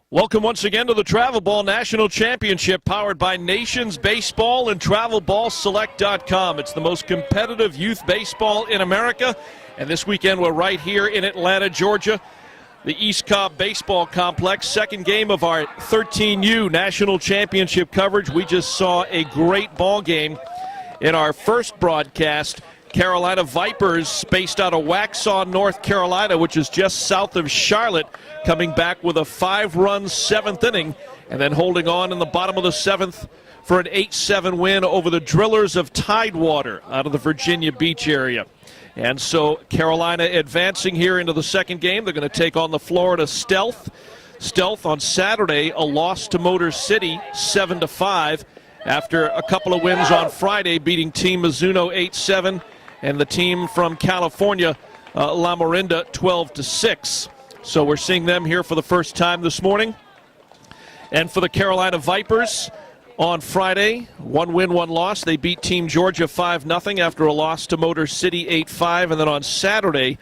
Welcome once again to the Travel Ball National Championship, powered by Nations Baseball and TravelBallSelect.com. It's the most competitive youth baseball in America, and this weekend we're right here in Atlanta, Georgia, the East Cobb Baseball Complex. Second game of our 13U National Championship coverage. We just saw a great ball game in our first broadcast. Carolina Vipers, based out of Waxhaw, North Carolina, which is just south of Charlotte, coming back with a 5-run seventh inning and then holding on in the bottom of the seventh for an 8-7 win over the Drillers of Tidewater out of the Virginia Beach area. And so Carolina advancing here into the second game. They're going to take on the Florida Stealth. Stealth on Saturday, a loss to Motor City 7-5 after a couple of wins on Friday, beating Team Mizuno 8-7 and the team from California, La Morinda, 12-6. So we're seeing them here for the first time this morning. And for the Carolina Vipers, on Friday, 1 win, 1 loss. They beat Team Georgia 5-0 after a loss to Motor City 8-5. And then on Saturday,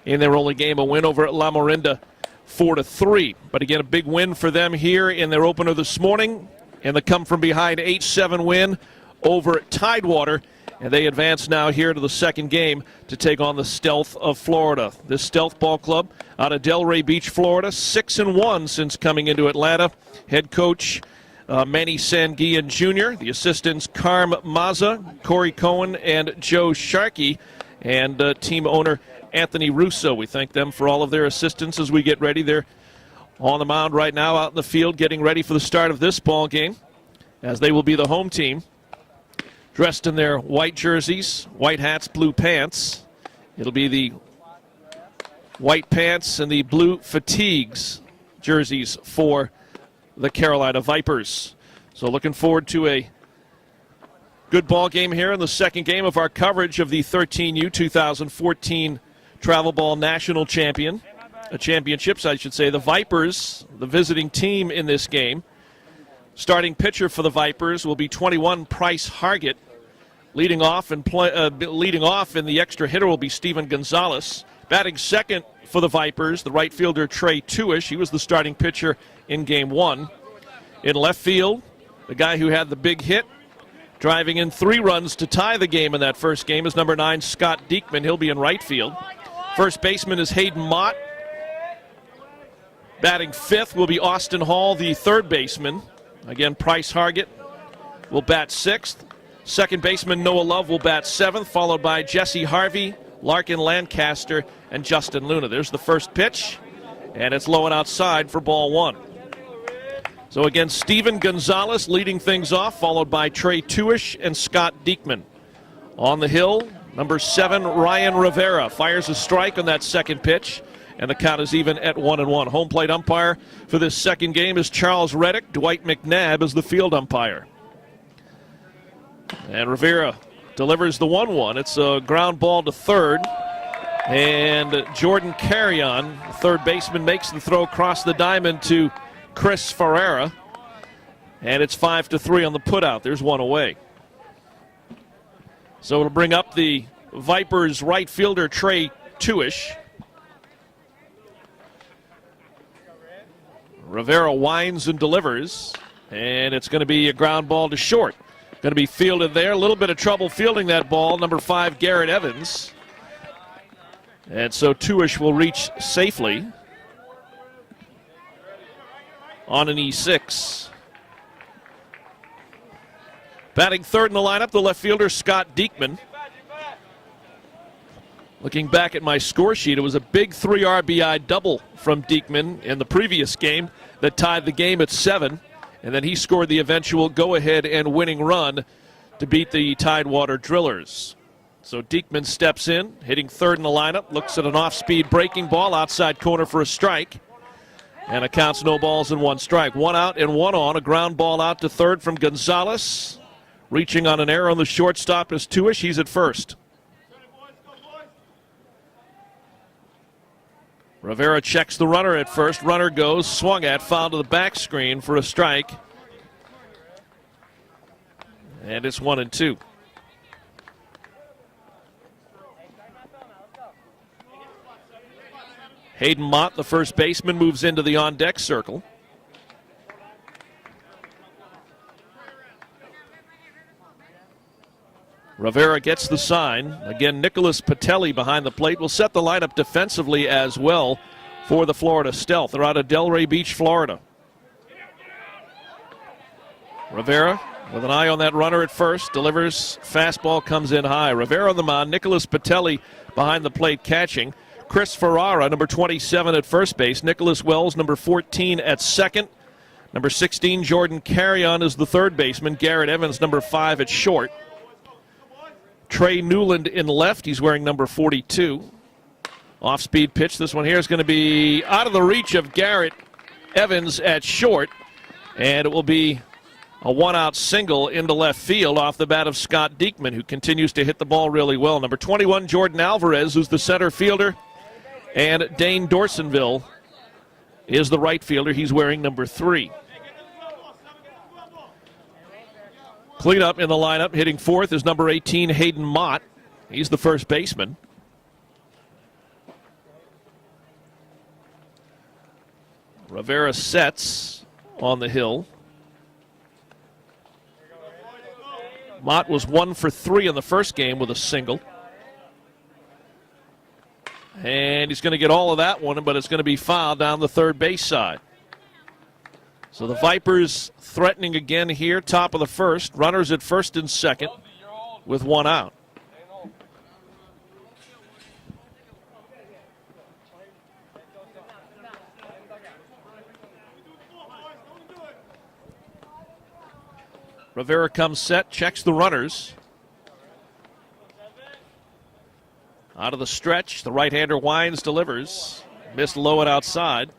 in their only game, a win over at La Morinda 4-3. But again, a big win for them here in their opener this morning. And the come-from-behind 8-7 win over at Tidewater. And they advance now here to the second game to take on the Stealth of Florida. This Stealth Ball Club out of Delray Beach, Florida, 6-1 since coming into Atlanta. Head coach Manny Sanguillen Jr., the assistants Carm Mazza, Corey Cohen, and Joe Sharkey, and team owner Anthony Russo. We thank them for all of their assistance as we get ready. They're on the mound right now out in the field getting ready for the start of this ball game, as they will be the home team. Dressed in their white jerseys, white hats, blue pants. It'll be the white pants and the blue fatigues jerseys for the Carolina Vipers. So looking forward to a good ball game here in the second game of our coverage of the 13U 2014 Travel Ball National Championships, I should say. The Vipers, the visiting team in this game. Starting pitcher for the Vipers will be 21 Price Hargett. Leading off in the extra hitter will be Steven Gonzalez. Batting second for the Vipers, the right fielder Trey Tuish. He was the starting pitcher in Game 1. In left field, the guy who had the big hit, driving in 3 runs to tie the game in that first game, is number 9, Scott Diekman. He'll be in right field. First baseman is Hayden Mott. Batting fifth will be Austin Hall, the third baseman. Again, Price Hargett will bat sixth. Second baseman Noah Love will bat seventh, followed by Jesse Harvey, Larkin Lancaster, and Justin Luna. There's the first pitch, and it's low and outside for ball 1. So again, Steven Gonzalez leading things off, followed by Trey Tuish and Scott Diekman. On the hill, number 7, Ryan Rivera fires a strike on that second pitch, and the count is even at 1-1. Home plate umpire for this second game is Charles Reddick. Dwight McNabb is the field umpire. And Rivera delivers the 1-1. It's a ground ball to third. And Jordan Carrion, third baseman, makes the throw across the diamond to Chris Ferreira. And it's 5-3 on the putout. There's one away. So it'll bring up the Vipers right fielder Trey Tuish. Rivera winds and delivers. And it's going to be a ground ball to short. Going to be fielded there. A little bit of trouble fielding that ball. Number 5, Garrett Evans. And so Tuish will reach safely on an E6. Batting third in the lineup, the left fielder, Scott Diekman. Looking back at my score sheet, it was a big 3 RBI double from Diekman in the previous game that tied the game at 7. And then he scored the eventual go-ahead and winning run to beat the Tidewater Drillers. So Diekman steps in, hitting third in the lineup, looks at an off-speed breaking ball outside corner for a strike. And it counts no balls and 1 strike. 1 out and 1 on. A ground ball out to third from Gonzalez. Reaching on an error on the shortstop is Tuish. He's at first. Rivera checks the runner at first. Runner goes, swung at, fouled to the back screen for a strike. And it's 1-2. Hayden Mott, the first baseman, moves into the on-deck circle. Rivera gets the sign. Again, Nicholas Patelli behind the plate will set the lineup defensively as well for the Florida Stealth. They're out of Delray Beach, Florida. Rivera with an eye on that runner at first. Delivers. Fastball comes in high. Rivera on the mound. Nicholas Patelli behind the plate catching. Chris Ferrara, number 27 at first base. Nicholas Wells, number 14 at second. Number 16, Jordan Carrion is the third baseman. Garrett Evans, number 5 at short. Trey Newland in left. He's wearing number 42. Off-speed pitch. This one here is going to be out of the reach of Garrett Evans at short. And it will be a one-out single into left field off the bat of Scott Diekman, who continues to hit the ball really well. Number 21, Jordan Alvarez, who's the center fielder. And Dane Dorsonville is the right fielder. He's wearing number 3. Cleanup in the lineup. Hitting fourth is number 18, Hayden Mott. He's the first baseman. Rivera sets on the hill. Mott was 1 for 3 in the first game with a single. And he's going to get all of that one, but it's going to be fouled down the third base side. So the Vipers threatening again here, top of the first. Runners at first and second with 1 out. Rivera comes set, checks the runners. Out of the stretch, the right-hander winds, delivers. Missed low and outside.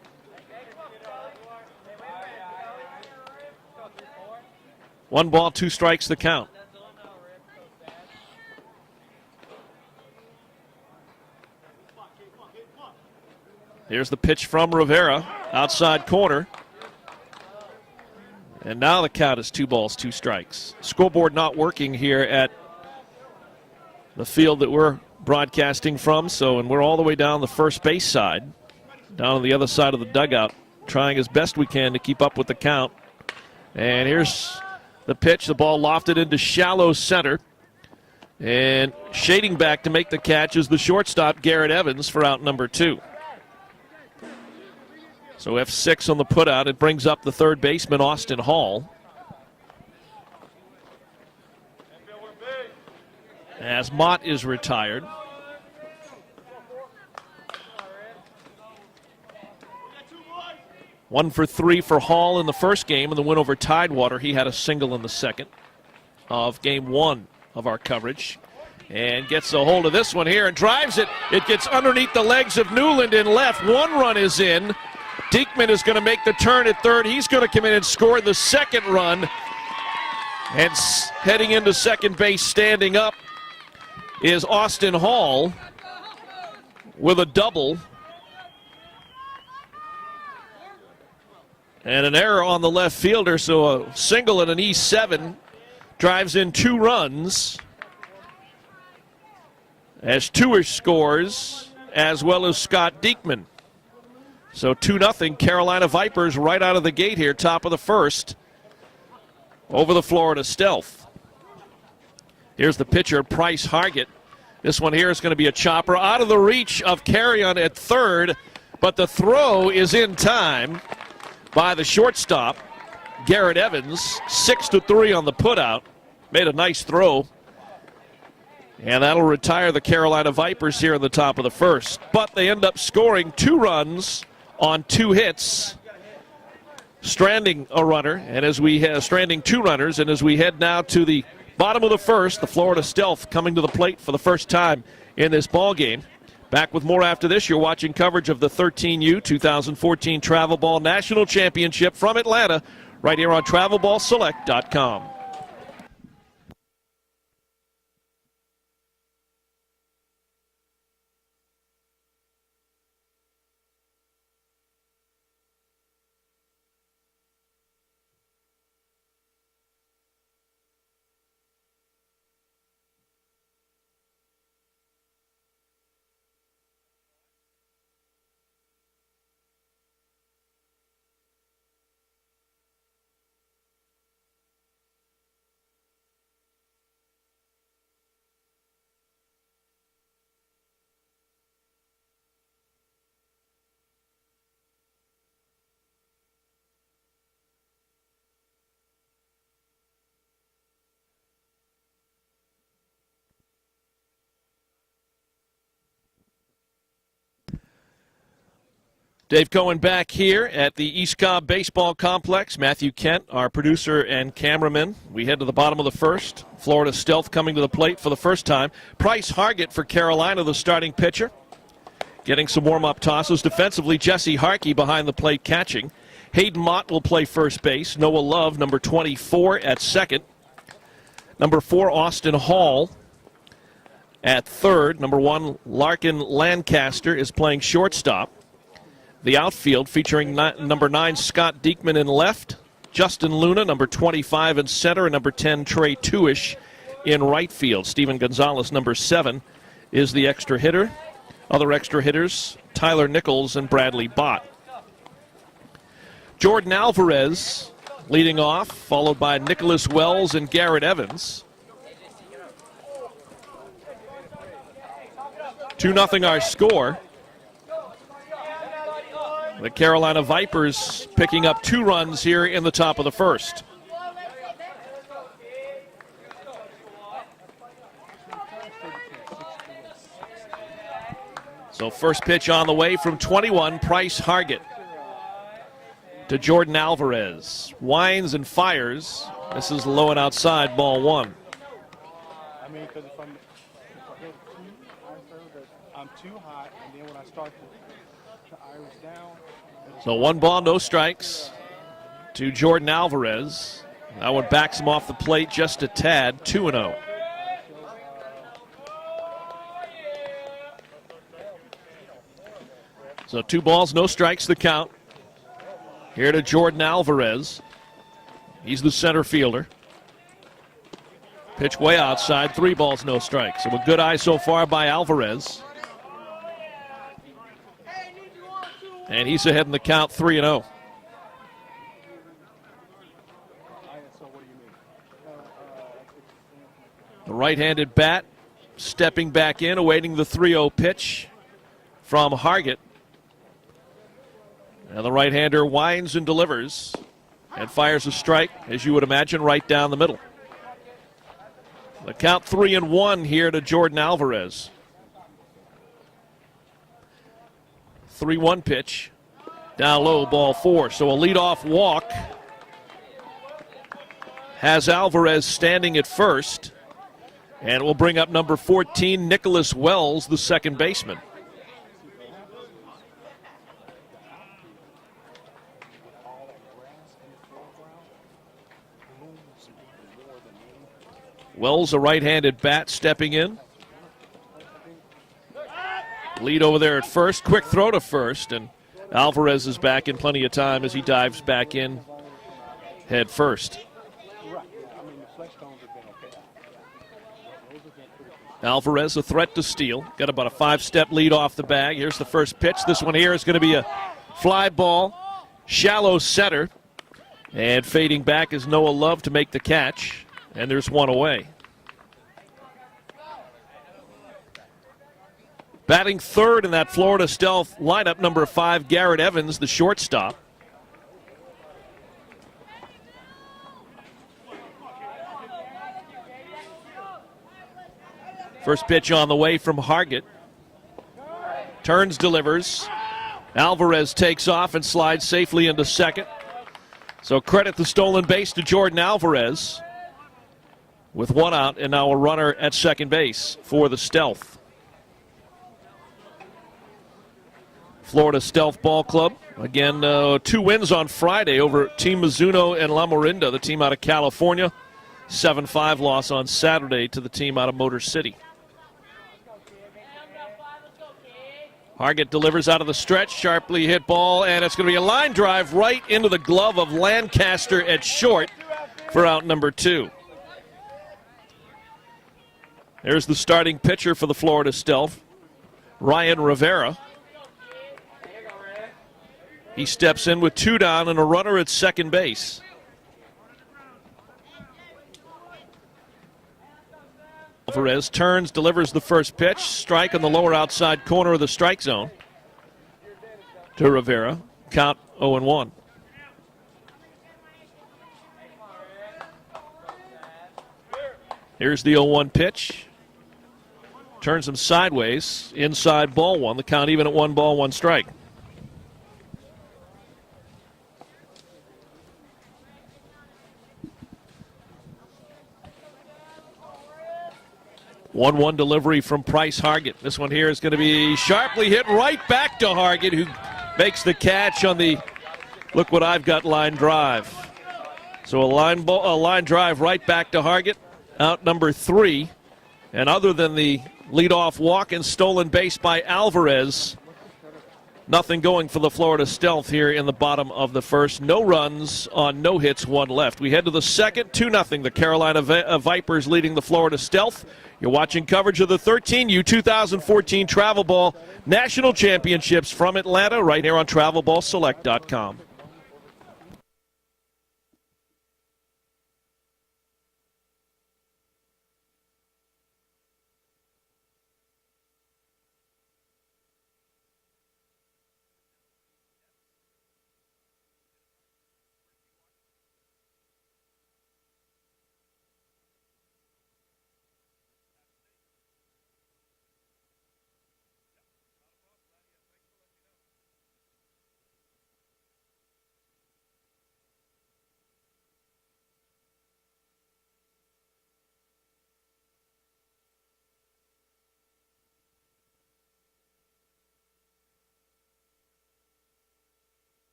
One ball, 2 strikes the count. Here's the pitch from Rivera, outside corner. And now the count is 2 balls, 2 strikes. Scoreboard not working here at the field that we're broadcasting from, and we're all the way down the first base side, down on the other side of the dugout, trying as best we can to keep up with the count. And here's the pitch. The ball lofted into shallow center. And shading back to make the catch is the shortstop, Garrett Evans, for out number 2. So F6 on the putout. It brings up the third baseman, Austin Hall. As Mott is retired. One for 3 for Hall in the first game in the win over Tidewater. He had a single in the second of game 1 of our coverage. And gets a hold of this one here and drives it. It gets underneath the legs of Newland in left. 1 run is in. Diekman is going to make the turn at third. He's going to come in and score the second run. And heading into second base, standing up, is Austin Hall with a double. And an error on the left fielder, so a single and an E7 drives in 2 runs. As Tuish scores, as well as Scott Diekman. So 2-0 Carolina Vipers right out of the gate here, top of the first, over the Florida Stealth. Here's the pitcher, Price Hargett. This one here is going to be a chopper out of the reach of Carrion at third, but the throw is in time by the shortstop, Garrett Evans. 6-3 on the putout. Made a nice throw. And that'll retire the Carolina Vipers here in the top of the first. But they end up scoring 2 runs on 2 hits, stranding a runner, and as we have stranding 2 runners, and as we head now to the bottom of the first, the Florida Stealth coming to the plate for the first time in this ball game. Back with more after this. You're watching coverage of the 13U 2014 Travel Ball National Championship from Atlanta, right here on TravelBallSelect.com. Dave Cohen back here at the East Cobb Baseball Complex. Matthew Kent, our producer and cameraman. We head to the bottom of the first. Florida Stealth coming to the plate for the first time. Bryce Hargett for Carolina, the starting pitcher. Getting some warm-up tosses. Defensively, Jesse Harkey behind the plate catching. Hayden Mott will play first base. Noah Love, number 24, at second. Number 4, Austin Hall at third. Number 1, Larkin Lancaster is playing shortstop. The outfield featuring number 9, Scott Diekman in left. Justin Luna, number 25 in center, and number 10, Trey Tuish in right field. Steven Gonzalez, number 7, is the extra hitter. Other extra hitters, Tyler Nichols and Bradley Bott. Jordan Alvarez leading off, followed by Nicholas Wells and Garrett Evans. 2-0 our score. The Carolina Vipers picking up 2 runs here in the top of the first. So first pitch on the way from 21, Bryce Hargett to Jordan Alvarez. Winds and fires. This is low and outside, ball 1. I mean, because if I'm too hot, and then when I start to iris down. So 1 ball, no strikes to Jordan Alvarez. That one backs him off the plate just a tad, 2-0. So 2 balls, no strikes, the count. Here to Jordan Alvarez. He's the center fielder. Pitch way outside, 3 balls, no strikes. So a good eye so far by Alvarez. And he's ahead in the count, 3-0. The right-handed bat stepping back in, awaiting the 3-0 pitch from Hargett. And the right-hander winds and delivers and fires a strike, as you would imagine, right down the middle. The count 3-1 here to Jordan Alvarez. 3-1 pitch. Down low, ball 4. So a leadoff walk has Alvarez standing at first. And will bring up number 14, Nicholas Wells, the second baseman. Wells, a right-handed bat, stepping in. Lead over there at first. Quick throw to first, and Alvarez is back in plenty of time as he dives back in head first. Alvarez, a threat to steal. Got about a 5-step lead off the bag. Here's the first pitch. This one here is going to be a fly ball, shallow center. And fading back is Noah Love to make the catch. And there's 1 away. Batting third in that Florida Stealth lineup, number 5, Garrett Evans, the shortstop. First pitch on the way from Hargett. Turns, delivers. Alvarez takes off and slides safely into second. So credit the stolen base to Jordan Alvarez with 1 out and now a runner at second base for the Stealth. Florida Stealth Ball Club. Again, 2 wins on Friday over Team Mizuno and La Morinda, the team out of California. 7-5 loss on Saturday to the team out of Motor City. Hargett delivers out of the stretch, sharply hit ball, and it's going to be a line drive right into the glove of Lancaster at short for out number 2. There's the starting pitcher for the Florida Stealth, Ryan Rivera. He steps in with 2 down and a runner at second base. Alvarez turns, delivers the first pitch. Strike on the lower outside corner of the strike zone to Rivera. Count 0-1. Here's the 0-1 pitch. Turns him sideways. Inside, ball 1. The count even at 1 ball, 1 strike. 1-1 delivery from Bryce Hargett. This one here is going to be sharply hit right back to Hargett, who makes the catch on the look what I've got line drive. So a line drive right back to Hargett, out number 3. And other than the leadoff walk and stolen base by Alvarez, nothing going for the Florida Stealth here in the bottom of the first. No runs on no hits, 1 left. We head to the second, 2-0. The Carolina Vipers leading the Florida Stealth. You're watching coverage of the 13U 2014 Travel Ball National Championships from Atlanta right here on TravelBallSelect.com.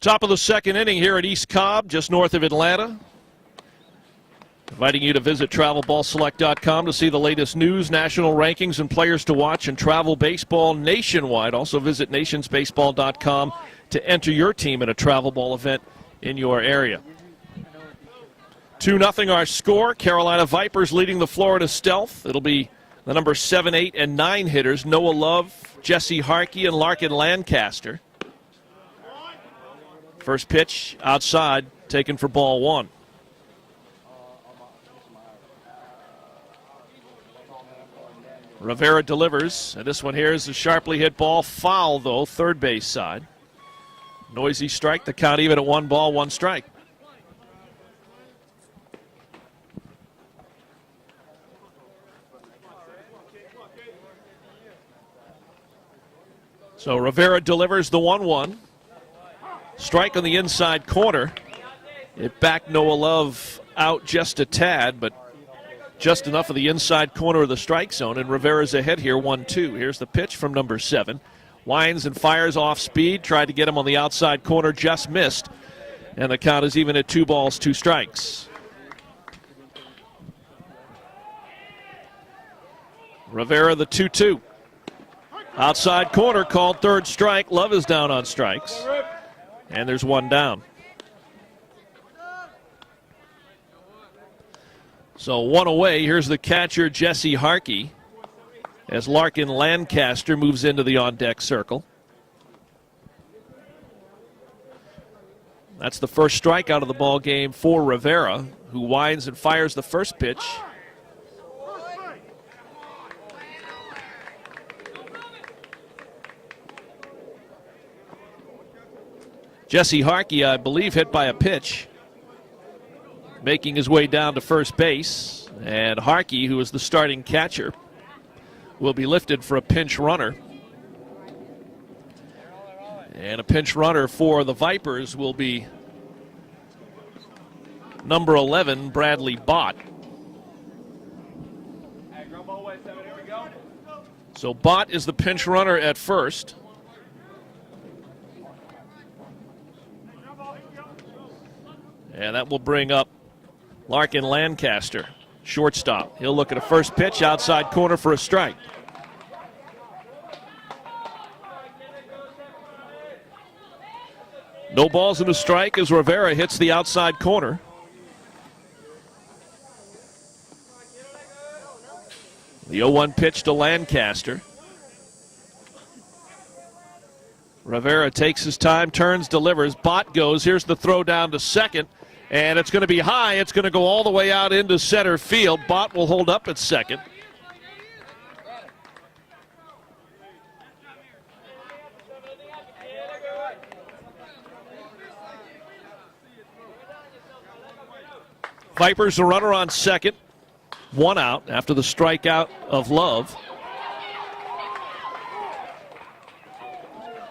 Top of the second inning here at East Cobb, just north of Atlanta. Inviting you to visit TravelBallSelect.com to see the latest news, national rankings, and players to watch in travel baseball nationwide. Also visit nationsbaseball.com to enter your team in a travel ball event in your area. 2-0 our score. Carolina Vipers leading the Florida Stealth. It'll be the number 7, 8, and 9 hitters, Noah Love, Jesse Harkey, and Larkin Lancaster. First pitch outside, taken for ball 1. Rivera delivers, and this one here is a sharply hit ball. Foul, though, third base side. Noisy strike, the count even at 1 ball, 1 strike. So Rivera delivers the 1-1. Strike on the inside corner. It backed Noah Love out just a tad, but just enough of the inside corner of the strike zone, and Rivera's ahead here, 1-2. Here's the pitch from number 7. Winds and fires off speed, tried to get him on the outside corner, just missed, and the count is even at 2 balls, 2 strikes. Rivera the 2-2. Outside corner called third strike. Love is down on strikes. And there's 1 down. So 1 away. Here's the catcher, Jesse Harkey, as Larkin Lancaster moves into the on-deck circle. That's the first strikeout of the ball game for Rivera, who winds and fires the first pitch. Jesse Harkey, I believe, hit by a pitch, making his way down to first base. And Harkey, who is the starting catcher, will be lifted for a pinch runner. And a pinch runner for the Vipers will be number 11, Bradley Bott. So Bott is the pinch runner at first. And that will bring up Larkin Lancaster, shortstop. He'll look at a first pitch, outside corner for a strike. No balls and a strike as Rivera hits the outside corner. The 0-1 pitch to Lancaster. Rivera takes his time, turns, delivers. Bott goes. Here's the throw down to second. And it's going to be high. It's going to go all the way out into center field. Bott will hold up at second. Vipers a runner on second. 1 out after the strikeout of Love.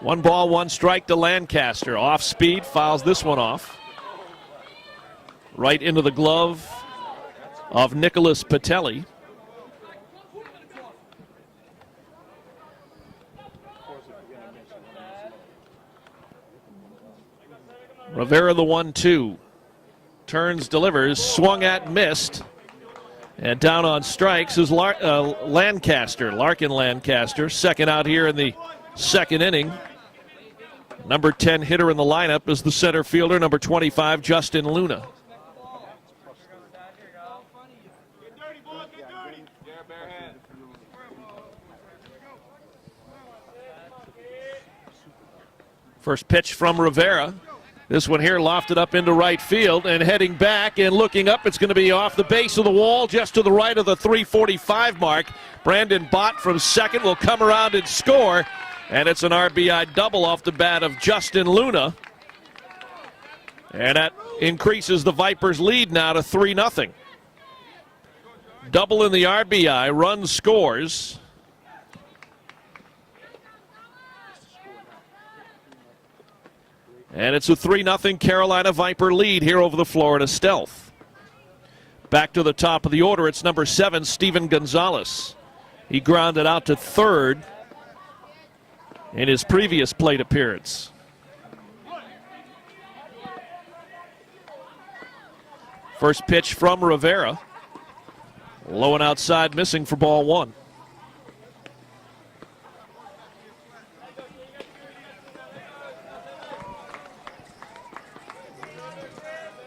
One ball, one strike to Lancaster. Off speed, fouls this one off. Right into the glove of Nicholas Patelli. Rivera the 1-2. Turns, delivers, swung at, missed. And down on strikes is Lancaster, Larkin Lancaster, second out here in the second inning. Number 10 hitter in the lineup is the center fielder, number 25, Justin Luna. First pitch from Rivera. This one here lofted up into right field and heading back and looking up. It's going to be off the base of the wall just to the right of the 345 mark. Brandon Bott from second will come around and score. And it's an RBI double off the bat of Justin Luna. And that increases the Vipers' lead now to 3-0. Double in the RBI, run scores. And it's a 3-0 Carolina Viper lead here over the Florida Stealth. Back to the top of the order, it's number 7, Steven Gonzalez. He grounded out to third in his previous plate appearance. First pitch from Rivera. Low and outside, missing for ball one.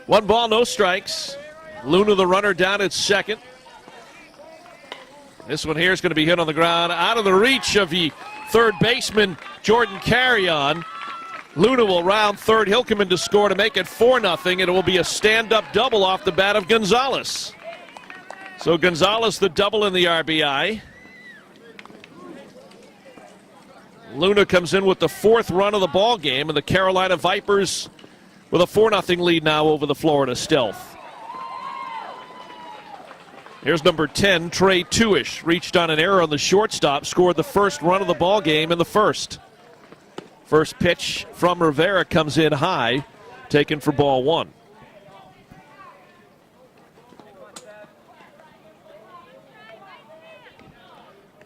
One ball, no strikes. Luna, the runner, down at second. This one here is going to be hit on the ground, out of the reach of the third baseman, Jordan Carrion. Luna will round third. He'll come in to score to make it 4-0. It will be a stand-up double off the bat of Gonzalez. So Gonzalez, the double in the RBI. Luna comes in with the fourth run of the ball game, and the Carolina Vipers with a 4-0 lead now over the Florida Stealth. Here's number 10, Trey Tuish. Reached on an error on the shortstop, scored the first run of the ball game in the first. First pitch from Rivera comes in high, taken for ball one.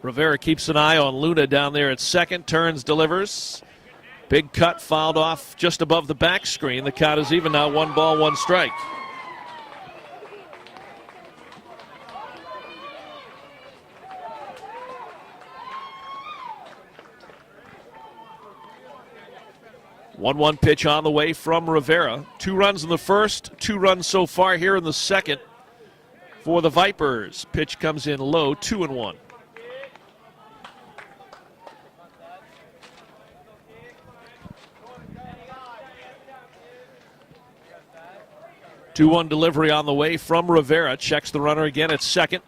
Rivera keeps an eye on Luna down there at second, turns, delivers. Big cut fouled off just above the back screen. The count is even now, 1 ball, 1 strike. One pitch on the way from Rivera. 2 runs in the first, 2 runs so far here in the second for the Vipers. Pitch comes in low, 2-1. 2-1 delivery on the way from Rivera. Checks the runner again at second.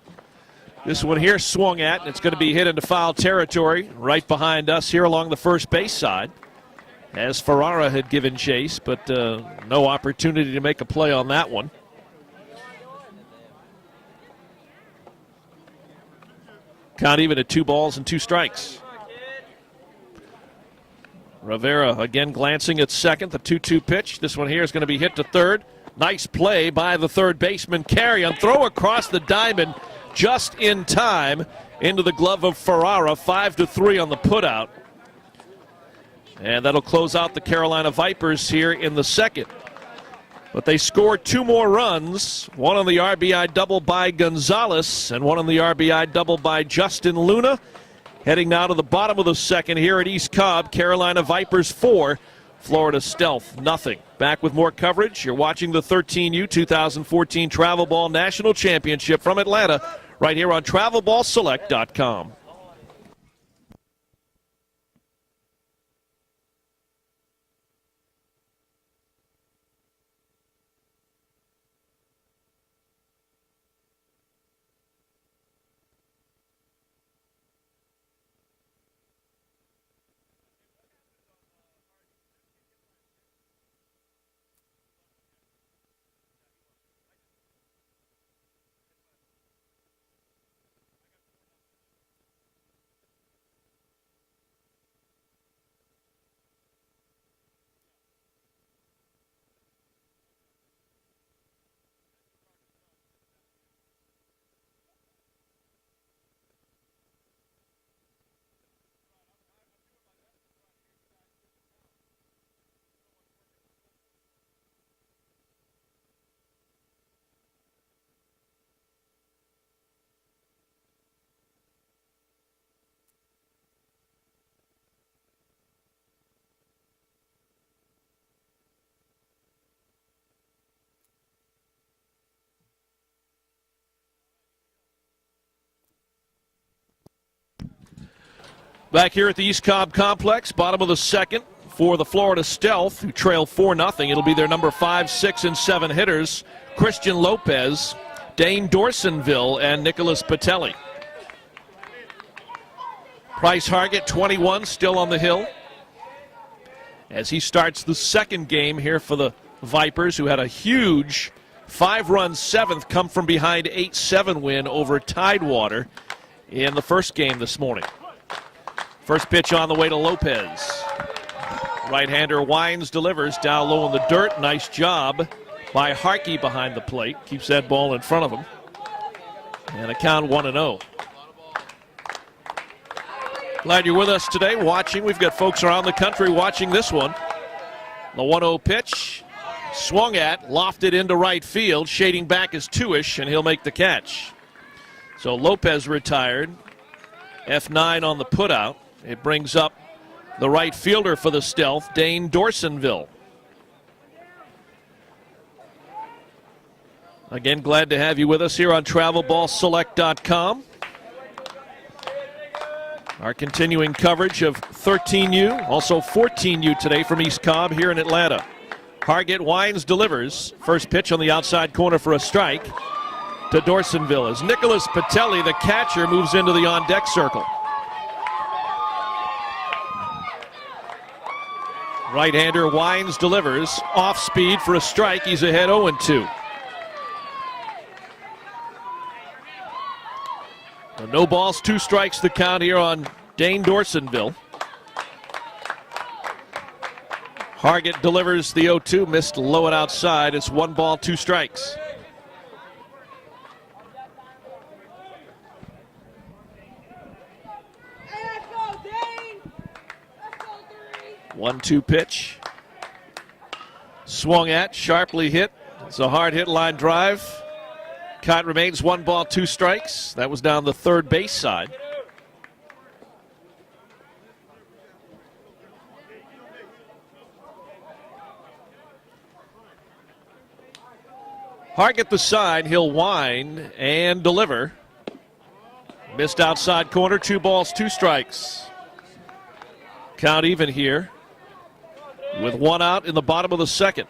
This one here swung at, and it's going to be hit into foul territory right behind us here along the first base side. As Ferrara had given chase, but no opportunity to make a play on that one. Count even at 2 balls and 2 strikes. Rivera again glancing at second, the 2-2 pitch. This one here is going to be hit to third. Nice play by the third baseman, Carrion. Throw across the diamond just in time into the glove of Ferrara. 5-3 on the putout. And that'll close out the Carolina Vipers here in the second. But they scored 2 more runs, one on the RBI double by Gonzalez and one on the RBI double by Justin Luna. Heading now to the bottom of the second here at East Cobb. Carolina Vipers 4, Florida Stealth nothing. Back with more coverage. You're watching the 13U 2014 Travel Ball National Championship from Atlanta right here on TravelBallSelect.com. Back here at the East Cobb Complex, bottom of the second for the Florida Stealth, who trail 4-0. It'll be their number 5, 6, and 7 hitters, Christian Lopez, Dane Dorsonville, and Nicholas Patelli. Bryce Hargett, 21, still on the hill, as he starts the second game here for the Vipers, who had a huge 5-run seventh come from behind 8-7 win over Tidewater in the first game this morning. First pitch on the way to Lopez. Right-hander Wines delivers down low in the dirt. Nice job by Harkey behind the plate. Keeps that ball in front of him. And a count 1-0. Glad you're with us today watching. We've got folks around the country watching this one. The 1-0 pitch. Swung at, lofted into right field. Shading back is Tuish, and he'll make the catch. So Lopez retired. F9 on the putout. It brings up the right fielder for the Stealth, Dane Dorsonville. Again, glad to have you with us here on TravelBallSelect.com. Our continuing coverage of 13U, also 14U today from East Cobb here in Atlanta. Hargett Wines delivers. First pitch on the outside corner for a strike to Dorsonville as Nicholas Patelli, the catcher, moves into the on-deck circle. Right-hander Wines delivers. Off speed for a strike. He's ahead 0-2. No balls, 2 strikes the count here on Dane Dorsonville. Hargett delivers the 0-2, missed low and outside. It's 1 ball, 2 strikes. Let's go, Dane! Let's go, 3! 1-2 pitch. Swung at, sharply hit. It's a hard hit line drive. Count remains 1 ball, 2 strikes. That was down the third base side. Hargett the side, he'll wind and deliver. Missed outside corner, 2 balls, 2 strikes. Count even here with 1 out in the bottom of the second.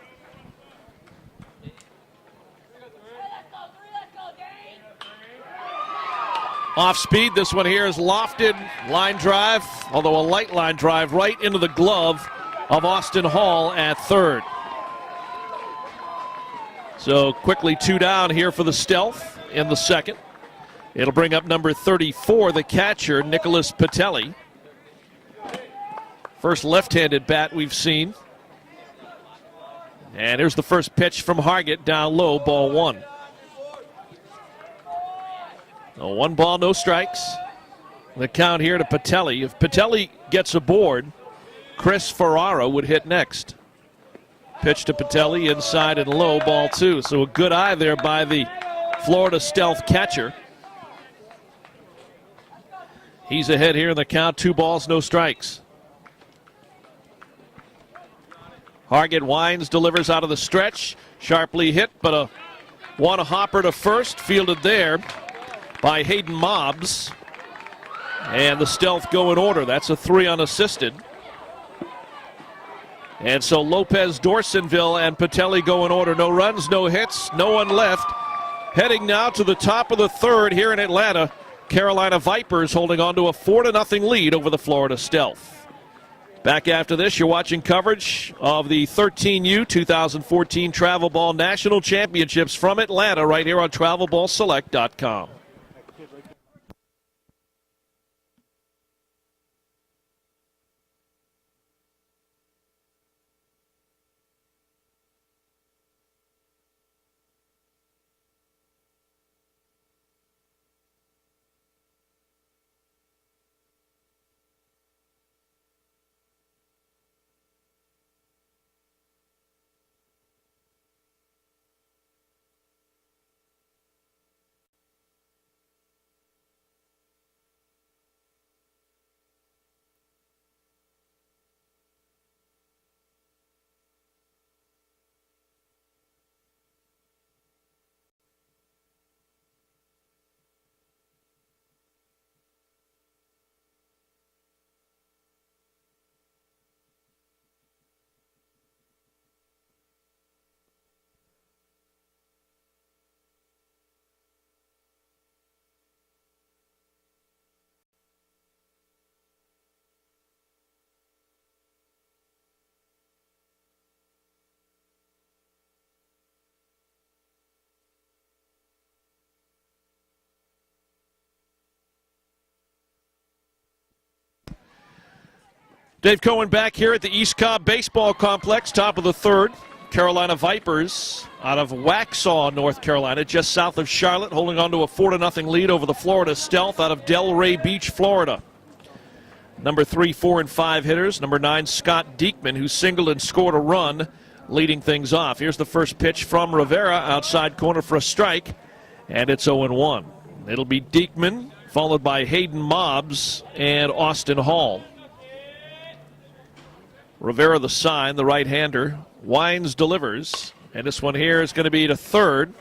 Off speed, this one here is lofted, line drive, although a light line drive right into the glove of Austin Hall at third. So quickly 2 down here for the Stealth in the second. It'll bring up number 34, the catcher, Nicholas Patelli. First left-handed bat we've seen. And here's the first pitch from Hargett, down low, ball 1. 1 ball, no strikes. The count here to Patelli. If Patelli gets aboard, Chris Ferrara would hit next. Pitch to Patelli, inside and low, ball 2. So a good eye there by the Florida Stealth catcher. He's ahead here in the count, 2 balls, no strikes. Hargett Wines delivers out of the stretch. Sharply hit, but a hopper to first, fielded there by Hayden Mobbs. And the Stealth go in order. That's a 3 unassisted. And so Lopez, Dorsonville, and Patelli go in order. No runs, no hits, no one left. Heading now to the top of the third here in Atlanta. Carolina Vipers holding on to a 4-0 lead over the Florida Stealth. Back after this, you're watching coverage of the 13U 2014 Travel Ball National Championships from Atlanta right here on TravelBallSelect.com. Dave Cohen back here at the East Cobb Baseball Complex, top of the third. Carolina Vipers out of Waxhaw, North Carolina, just south of Charlotte, holding on to a 4-0 lead over the Florida Stealth out of Delray Beach, Florida. Number 3, 4, and 5 hitters. Number 9, Scott Diekman, who singled and scored a run, leading things off. Here's the first pitch from Rivera, outside corner for a strike, and it's 0-1. It'll be Diekman, followed by Hayden Mobbs and Austin Hall. Rivera the sign, the right-hander. Wines delivers, and this one here is going to be to third.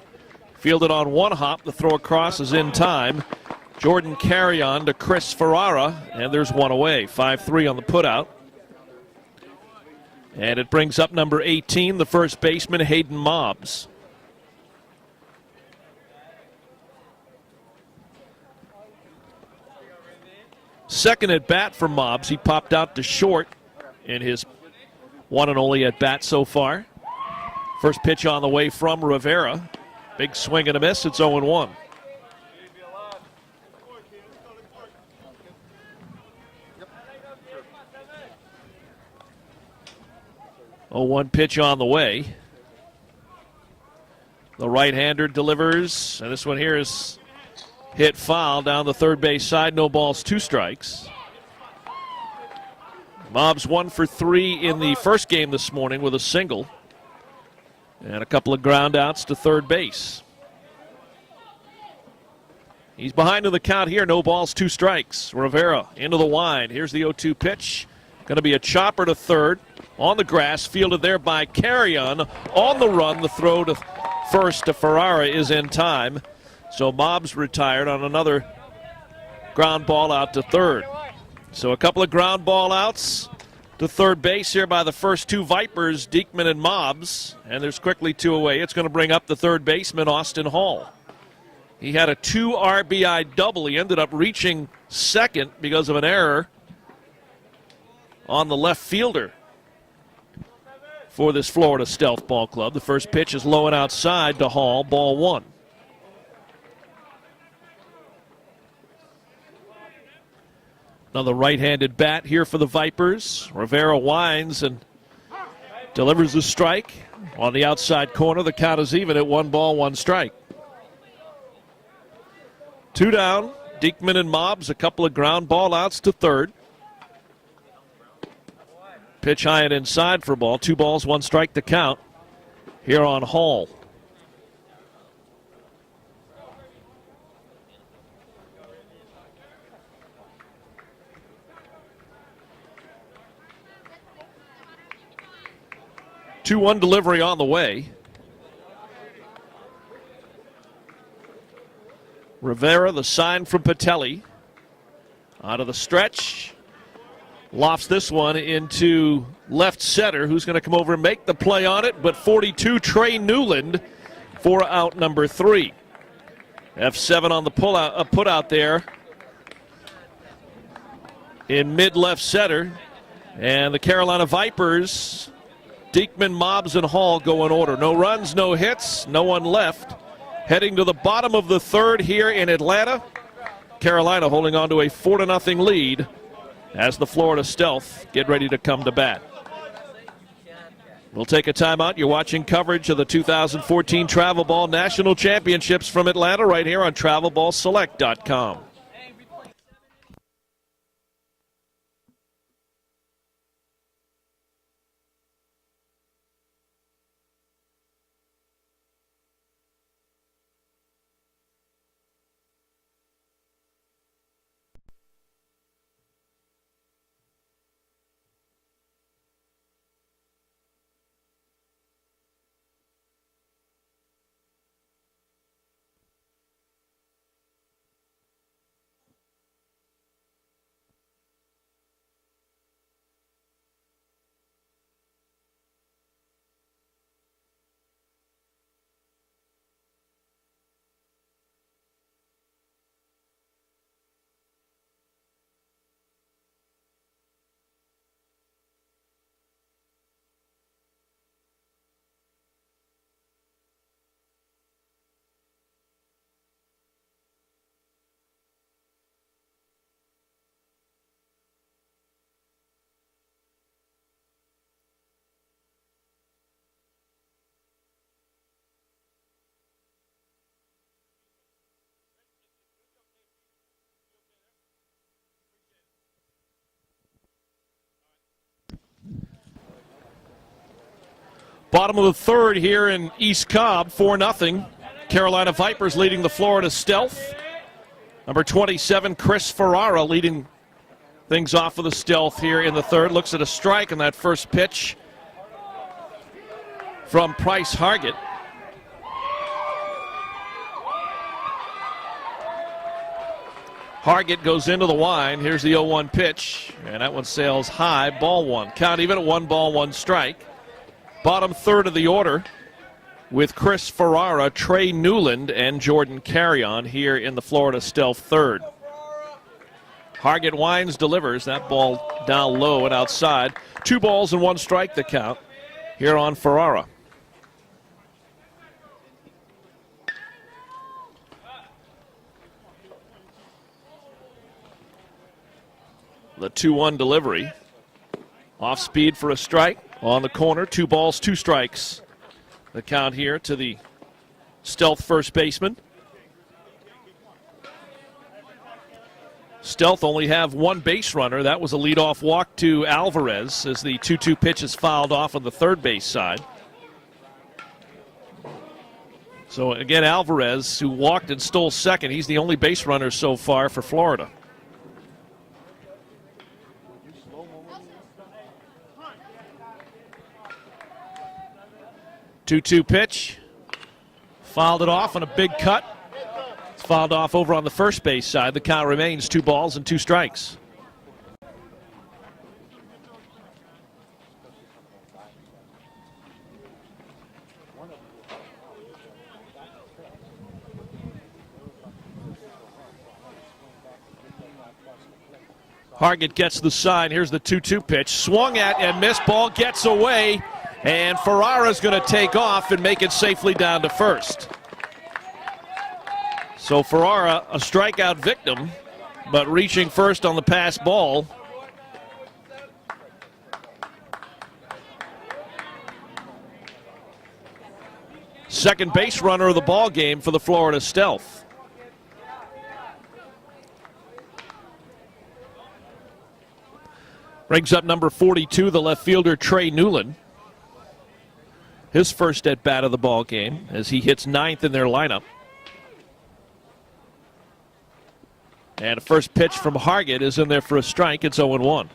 Fielded on one hop, the throw across is in time. Jordan Carrion to Chris Ferrara, and there's one away. 5-3 on the putout. And it brings up number 18, the first baseman, Hayden Mobbs. Second at bat for Mobbs. He popped out to short in his one and only at bat so far. First pitch on the way from Rivera. Big swing and a miss. It's 0-1. Oh, one pitch on the way. The right-hander delivers, and this one here is hit foul down the third base side. No balls, 2 strikes. Mobbs 1 for 3 in the first game this morning with a single and a couple of ground outs to third base. He's behind in the count here. No balls, 2 strikes. Rivera into the wind. Here's the 0-2 pitch. Going to be a chopper to third on the grass, fielded there by Carrion. On the run, the throw to first to Ferrara is in time. So Mobbs retired on another ground ball out to third. So a couple of ground ball outs to third base here by the first 2 Vipers, Diekman and Mobbs. And there's quickly 2 away. It's going to bring up the third baseman, Austin Hall. He had a 2 RBI double. He ended up reaching second because of an error on the left fielder for this Florida Stealth Ball Club. The first pitch is low and outside to Hall, ball 1. Another right-handed bat here for the Vipers. Rivera winds and delivers a strike on the outside corner. The count is even at 1 ball, 1 strike. 2 down. Diekman and Mobbs, a couple of ground ball outs to third. Pitch high and inside for a ball. 2 balls, 1 strike to count here on Hall. Two-one delivery on the way. Rivera, the sign from Patelli. Out of the stretch. Lofts this one into left center. Who's going to come over and make the play on it? But 42, Trey Newland for out number 3. F7 on the put out there in mid-left center. And the Carolina Vipers, Diekman, Mobbs, and Hall go in order. No runs, no hits, no one left. Heading to the bottom of the third here in Atlanta. Carolina holding on to a 4-0 lead as the Florida Stealth get ready to come to bat. We'll take a timeout. You're watching coverage of the 2014 Travel Ball National Championships from Atlanta right here on TravelBallSelect.com. Bottom of the third here in East Cobb, 4-0. Carolina Vipers leading the Florida Stealth. Number 27, Chris Ferrara, leading things off of the Stealth here in the third. Looks at a strike on that first pitch from Price Hargett. Hargett goes into the line. Here's the 0-1 pitch, and that one sails high, ball one. Count even at 1 ball, 1 strike. Bottom third of the order with Chris Ferrara, Trey Newland, and Jordan Carrion here in the Florida Stealth third. Hargett winds, delivers. That ball down low and outside. 2 balls and 1 strike the count here on Ferrara. The 2-1 delivery. Off speed for a strike on the corner. 2 balls, 2 strikes. The count here to the Stealth first baseman. Stealth only have 1 base runner. That was a leadoff walk to Alvarez as the 2-2 pitch is fouled off on the third base side. So again, Alvarez, who walked and stole second, he's the only base runner so far for Florida. 2-2 pitch. Fouled it off on a big cut. It's fouled off over on the first base side. The count remains 2 balls and 2 strikes. Hargett gets the sign. Here's the 2-2 pitch. Swung at and missed. Ball gets away. And Ferrara's going to take off and make it safely down to first. So Ferrara, a strikeout victim, but reaching first on the pass ball. Second base runner of the ball game for the Florida Stealth. Brings up number 42, the left fielder Trey Newland. His first at bat of the ball game as he hits 9th in their lineup. And a first pitch from Hargett is in there for a strike. It's 0-1.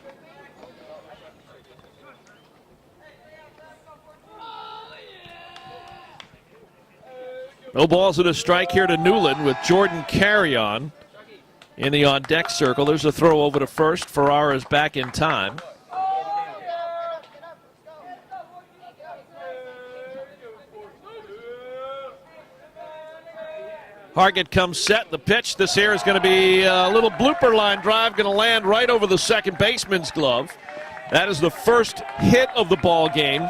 No balls and a strike here to Newland with Jordan Carrion in the on-deck circle. There's a throw over to first. Ferrara is back in time. Hargett comes set. The pitch. This here is going to be a little blooper line drive. Going to land right over the second baseman's glove. That is the first hit of the ball game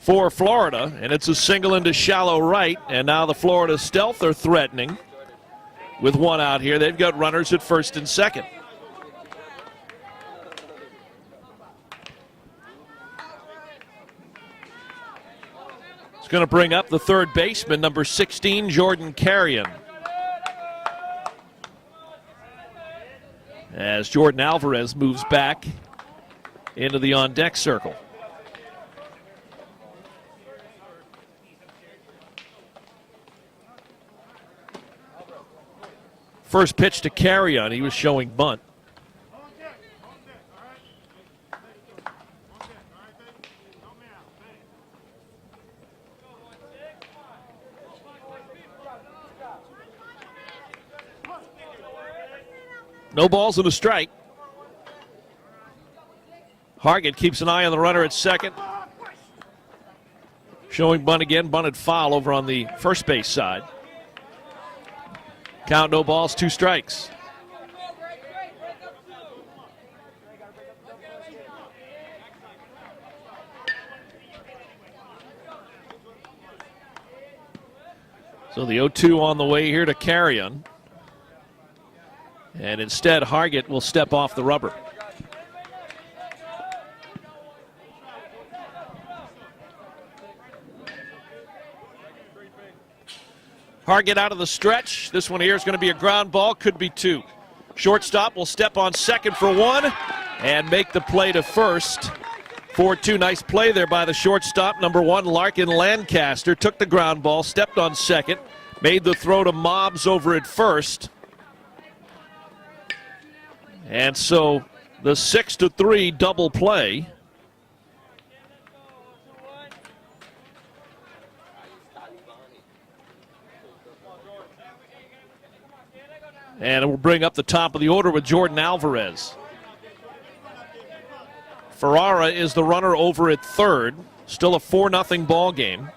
for Florida, and it's a single into shallow right. And now the Florida Stealth are threatening with 1 out here. They've got runners at first and second. It's going to bring up the third baseman, number 16, Jordan Carrion. As Jordan Alvarez moves back into the on-deck circle. First pitch to Carrion, he was showing bunt. No balls and a strike. Hargett keeps an eye on the runner at second. Showing bunt again, bunted foul over on the first base side. Count, no balls, 2 strikes. So the 0-2 on the way here to Carrion. And instead, Hargett will step off the rubber. Hargett out of the stretch. This one here is going to be a ground ball, could be 2. Shortstop will step on second for 1 and make the play to first 4-2, nice play there by the shortstop. Number 1, Larkin Lancaster, took the ground ball, stepped on second, made the throw to Mobbs over at first. And so the 6-3 double play. And it will bring up the top of the order with Jordan Alvarez. Ferrara is the runner over at third. Still a 4-0 ball game.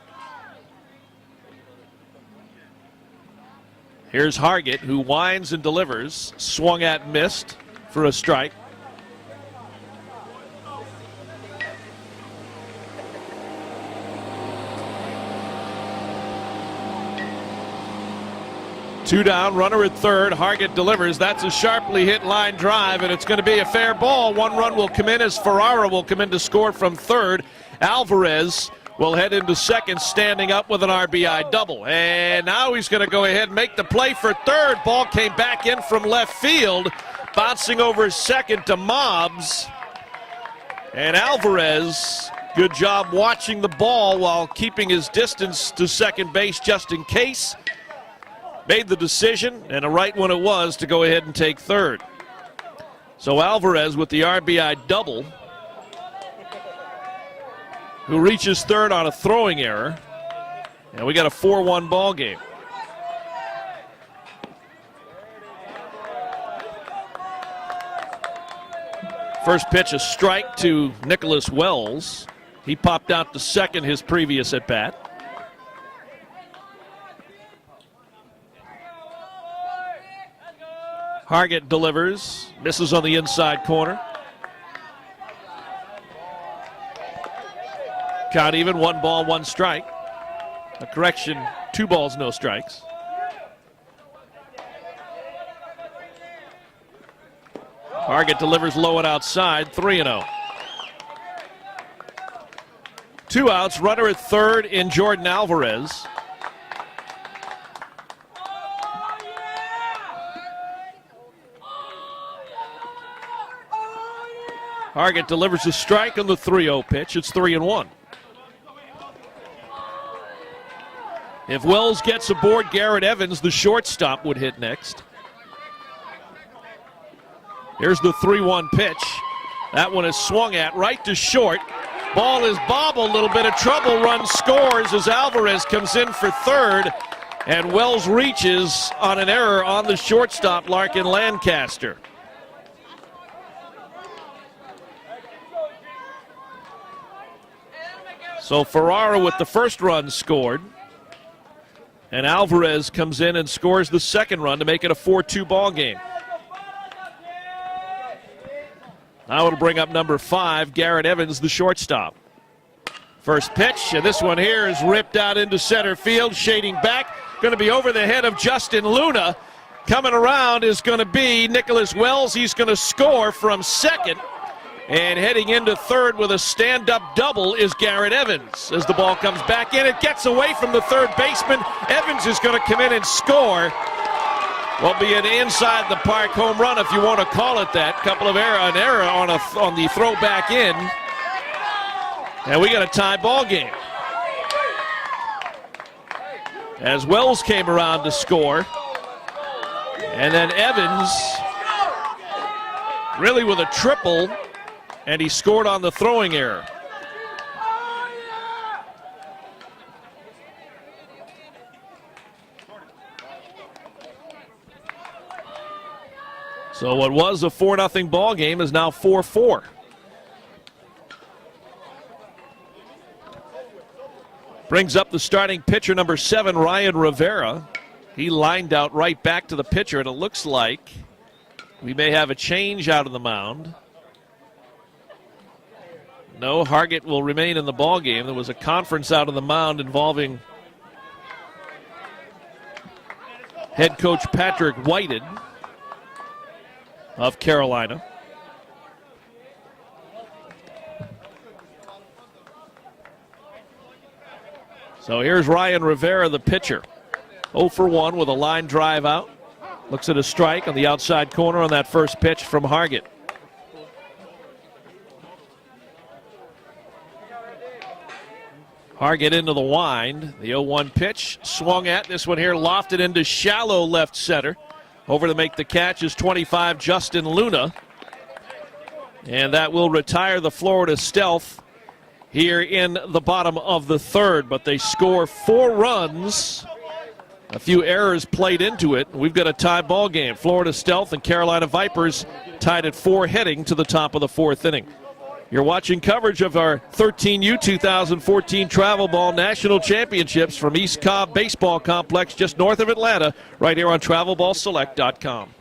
Here's Hargett, who winds and delivers. Swung at, missed for a strike. Two down, runner at third. Hargett delivers. That's a sharply hit line drive, and it's going to be a fair ball. One run will come in as Ferrara will come in to score from third. Alvarez will head into second, standing up with an RBI double. And now he's going to go ahead and make the play for third. Ball came back in from left field, bouncing over second to Mobbs. And Alvarez, good job watching the ball while keeping his distance to second base just in case. Made the decision, and a right one it was, to go ahead and take third. So Alvarez with the RBI double, who reaches third on a throwing error. And we got a 4-1 ball game. First pitch, a strike to Nicholas Wells. He popped out to second his previous at bat. Hargett delivers, misses on the inside corner. Count even, 1 ball, 1 strike. A correction, 2 balls, no strikes. Hargett delivers low and outside, 3-0. 2 outs, runner at third in Jordan Alvarez. Hargett delivers a strike on the 3-0 pitch. It's 3-1. If Wells gets aboard, Garrett Evans, the shortstop, would hit next. Here's the 3-1 pitch. That one is swung at right to short. Ball is bobbled, a little bit of trouble. Run scores as Alvarez comes in for third. And Wells reaches on an error on the shortstop, Larkin Lancaster. So Ferrara with the first run scored. And Alvarez comes in and scores the second run to make it a 4-2 ball game. Now it'll bring up number 5, Garrett Evans, the shortstop. First pitch, and this one here is ripped out into center field, shading back. Going to be over the head of Justin Luna. Coming around is going to be Nicholas Wells. He's going to score from second. And heading into third with a stand-up double is Garrett Evans. As the ball comes back in, it gets away from the third baseman. Evans is going to come in and score. Will be an inside the park home run, if you want to call it that. An error on the throw back in. And we got a tie ball game. As Wells came around to score. And then Evans really with a triple. And he scored on the throwing error. So what was a 4-0 ball game is now 4-4. Brings up the starting pitcher, number 7, Ryan Rivera. He lined out right back to the pitcher, and it looks like we may have a change out of the mound. No, Hargett will remain in the ball game. There was a conference out of the mound involving head coach Patrick Whited of Carolina. So here's Ryan Rivera, the pitcher. 0 for 1 with a line drive out. Looks at a strike on the outside corner on that first pitch from Hargett. Hargett into the wind. The 0-1 pitch swung at. This one here lofted into shallow left center. Over to make the catch is 25, Justin Luna. And that will retire the Florida Stealth here in the bottom of the third. But they score 4 runs. A few errors played into it. We've got a tie ball game. Florida Stealth and Carolina Vipers tied at 4 heading to the top of the 4th inning. You're watching coverage of our 13U 2014 Travel Ball National Championships from East Cobb Baseball Complex just north of Atlanta, right here on TravelBallSelect.com.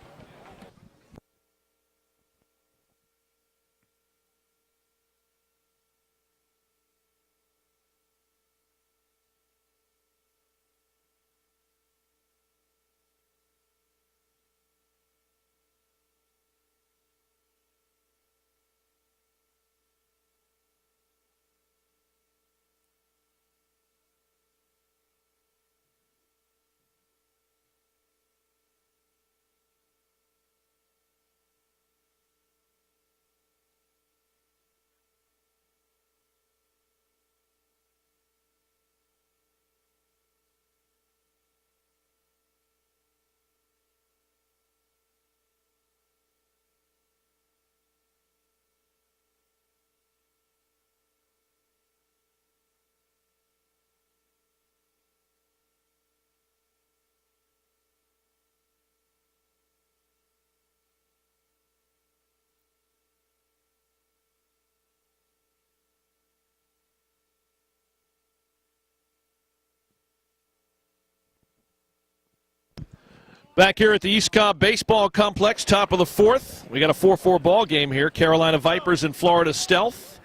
Back here at the East Cobb Baseball Complex, top of the 4th. We got a 4-4 ball game here. Carolina Vipers and Florida Stealth.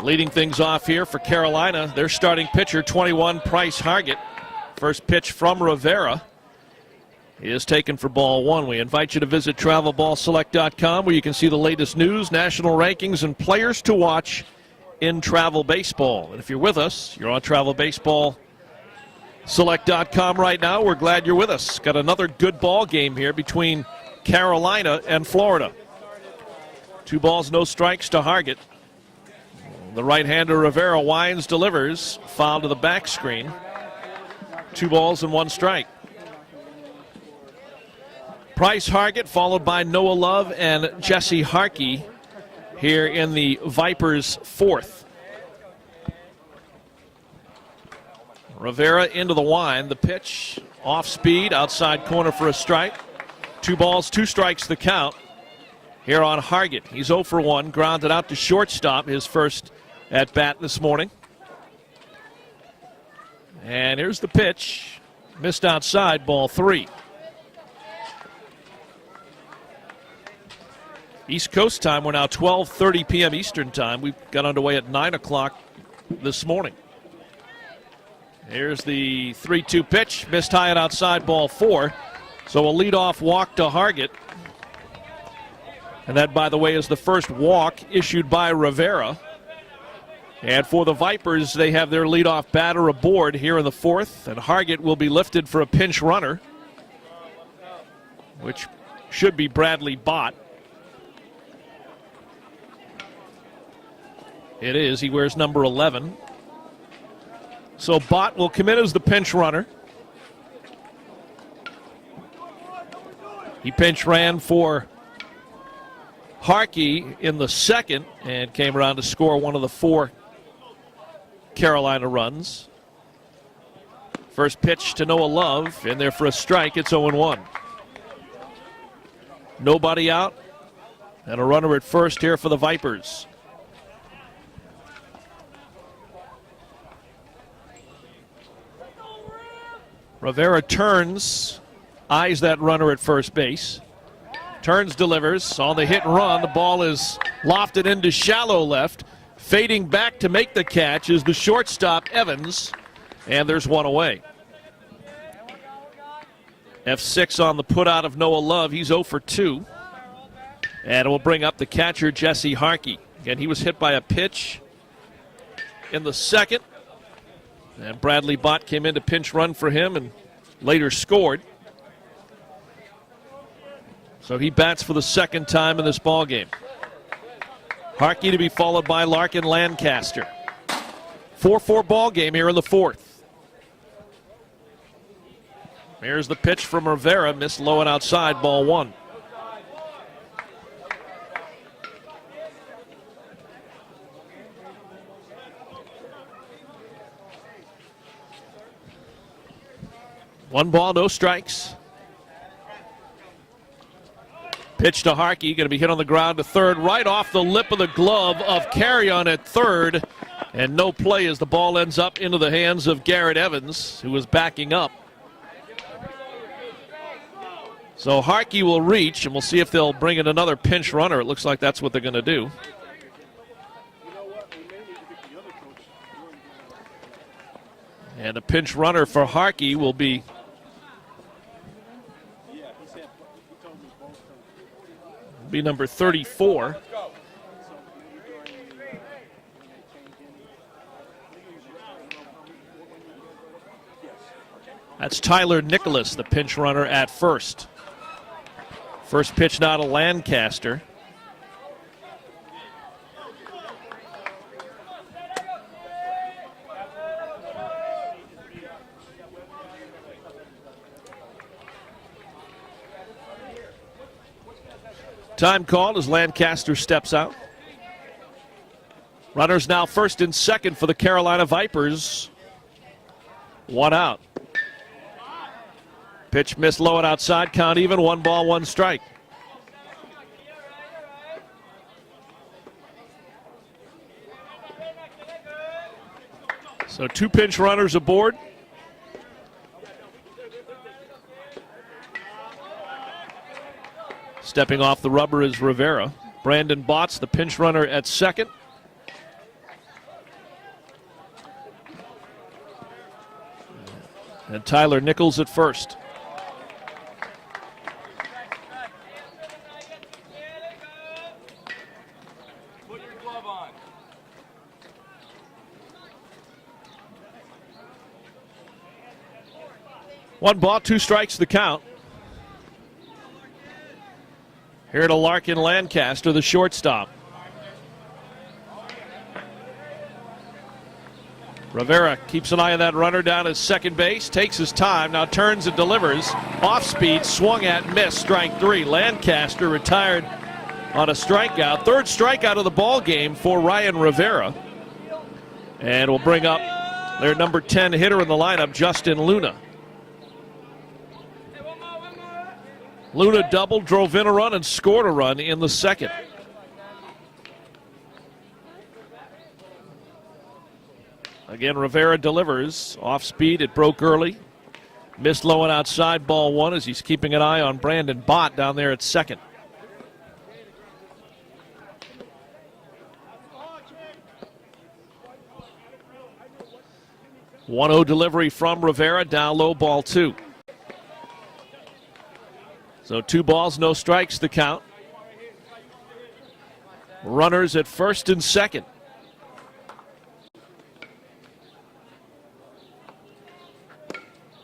Leading things off here for Carolina, their starting pitcher, 21, Price Hargett. First pitch from Rivera is taken for ball 1. We invite you to visit TravelBallSelect.com where you can see the latest news, national rankings, and players to watch in travel baseball. And if you're with us, you're on TravelBallSelect.com right now. We're glad you're with us. Got another good ball game here between Carolina and Florida. 2 balls, no strikes to Hargett. The right-hander Rivera winds, delivers, foul to the back screen. 2 balls and 1 strike. Price Hargett followed by Noah Love and Jesse Harkey here in the Vipers' 4th. Rivera into the wind. The pitch off speed, outside corner for a strike. 2 balls, 2 strikes the count here on Hargett. He's 0 for 1, grounded out to shortstop, his first at bat this morning. And here's the pitch. Missed outside, ball 3. East Coast time, we're now 12:30 p.m. Eastern time. We got underway at 9 o'clock this morning. Here's the 3-2 pitch, missed high and outside, ball 4. So a leadoff walk to Hargett. And that, by the way, is the first walk issued by Rivera. And for the Vipers, they have their leadoff batter aboard here in the 4th. And Hargett will be lifted for a pinch runner, which should be Bradley Bott. It is. He wears number 11. So Bott will come in as the pinch runner. He pinch ran for Harkey in the 2nd and came around to score one of the 4 Carolina runs. First pitch to Noah Love, in there for a strike. It's 0-1. Nobody out, and a runner at first here for the Vipers. Rivera turns, eyes that runner at first base. Turns, delivers on the hit and run. The ball is lofted into shallow left. Fading back to make the catch is the shortstop, Evans. And there's one away. F6 on the put out of Noah Love. He's 0 for 2. And it will bring up the catcher, Jesse Harkey. Again, he was hit by a pitch in the 2nd. And Bradley Bott came in to pinch run for him and later scored. So he bats for the 2nd time in this ball game. Harkey to be followed by Larkin Lancaster. 4-4 ball game here in the fourth. Here's the pitch from Rivera, missed low and outside, ball one. One ball, no strikes. Pitch to Harkey, going to be hit on the ground to third, right off the lip of the glove of Carrion at third. And no play as the ball ends up into the hands of Garrett Evans, who was backing up. So Harkey will reach, and we'll see if they'll bring in another pinch runner. It looks like that's what they're going to do. And a pinch runner for Harkey will be number 34. That's Tyler Nicholas, the pinch runner at first. First pitch now to Lancaster. Time called as Lancaster steps out. Runners now first and second for the Carolina Vipers. One out. Pitch missed low and outside, count even, 1 ball, 1 strike. So 2 pinch runners aboard. Stepping off the rubber is Rivera. Brandon Botts, the pinch runner at second. And Tyler Nichols at first. Put your glove on. One ball, 2 strikes the count. Here to Larkin Lancaster, the shortstop. Rivera keeps an eye on that runner down at second base, takes his time, now turns and delivers. Off speed, swung at, missed, strike 3. Lancaster retired on a strikeout. Third strikeout of the ball game for Ryan Rivera. And we'll bring up their number 10 hitter in the lineup, Justin Luna. Luna doubled, drove in a run, and scored a run in the second. Again, Rivera delivers. Off speed, it broke early. Missed low and outside, ball one, as he's keeping an eye on Brandon Bott down there at second. One-0 delivery from Rivera, down low, ball 2. So 2 balls, no strikes the count. Runners at first and second.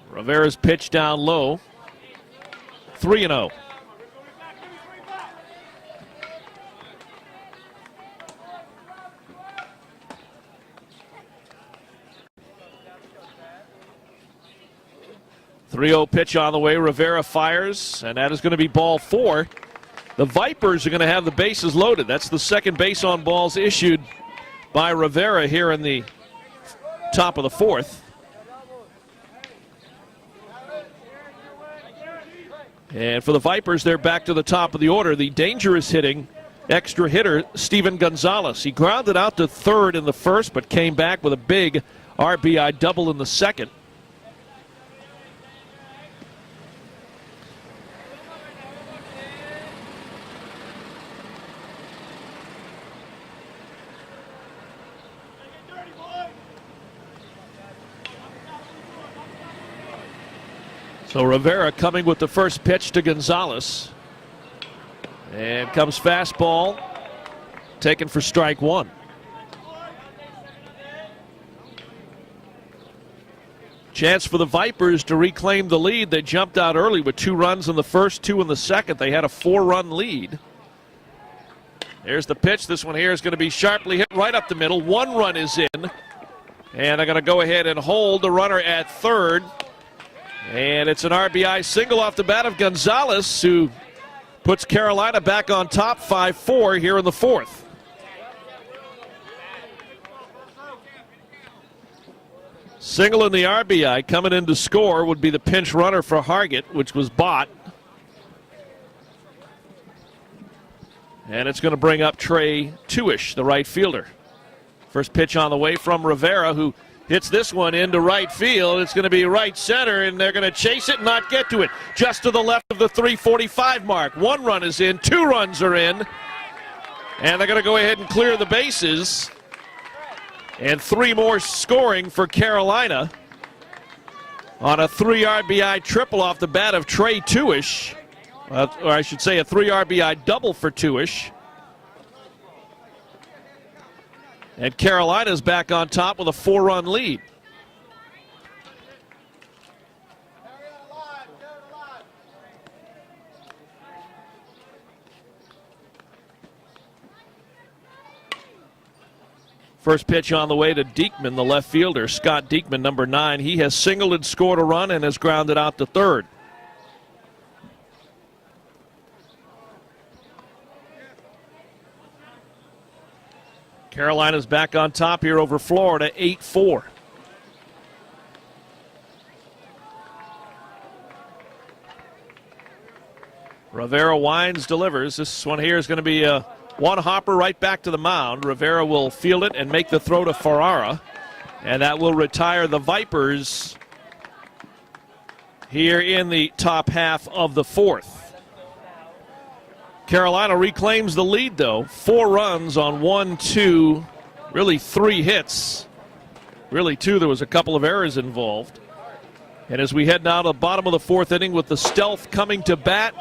Rivera's pitch down low. 3-0. .30 pitch on the way. Rivera fires, and that is going to be ball 4. The Vipers are going to have the bases loaded. That's the second base on balls issued by Rivera here in the top of the 4th. And for the Vipers, they're back to the top of the order. The dangerous hitting extra hitter, Steven Gonzalez. He grounded out to third in the first, but came back with a big RBI double in the second. So Rivera coming with the first pitch to Gonzalez. And comes fastball, taken for strike 1. Chance for the Vipers to reclaim the lead. They jumped out early with 2 runs in the first, 2 in the second. They had a 4-run lead. There's the pitch. This one here is going to be sharply hit right up the middle. 1 run is in. And they're going to go ahead and hold the runner at third. And it's an RBI single off the bat of Gonzalez, who puts Carolina back on top 5-4 here in the fourth. Single in the RBI. Coming in to score would be the pinch runner for Hargett, which was Bott. And it's going to bring up Trey Tuish, the right fielder. First pitch on the way from Rivera, who hits this one into right field. It's going to be right center, and they're going to chase it and not get to it. Just to the left of the 345 mark. One run is in, 2 runs are in. And they're going to go ahead and clear the bases. And 3 more scoring for Carolina on a 3 RBI triple off the bat of Trey Tuish. Or I should say a 3 RBI double for Tuish. And Carolina's back on top with a 4-run lead. First pitch on the way to Diekman, the left fielder. Scott Diekman, number 9. He has singled and scored a run and has grounded out to third. Carolina's back on top here over Florida, 8-4. Rivera winds, delivers. This one here is going to be a one hopper right back to the mound. Rivera will field it and make the throw to Ferrara. And that will retire the Vipers here in the top half of the fourth. Carolina reclaims the lead, though. 4 runs on 1, 2, really 3 hits. Really 2, there was a couple of errors involved. And as we head now to the bottom of the fourth inning with the stealth coming to bat,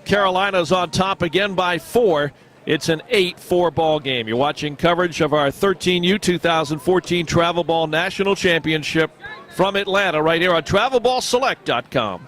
Carolina's on top again by 4. It's an 8-4 ball game. You're watching coverage of our 13U 2014 Travel Ball National Championship from Atlanta right here on TravelBallSelect.com.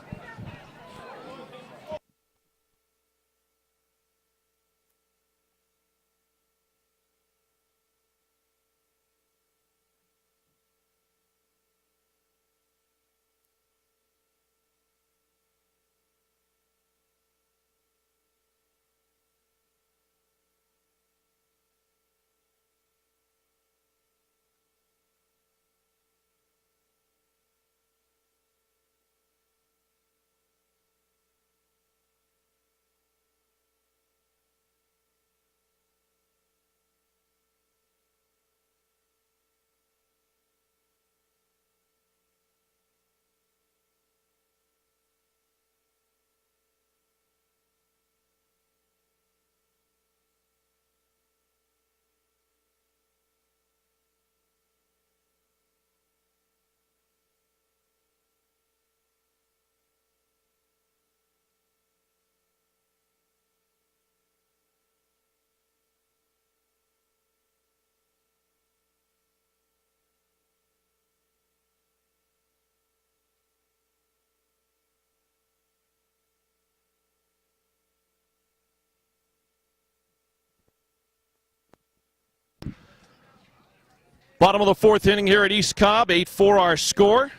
Bottom of the fourth inning here at East Cobb, 8-4 our score.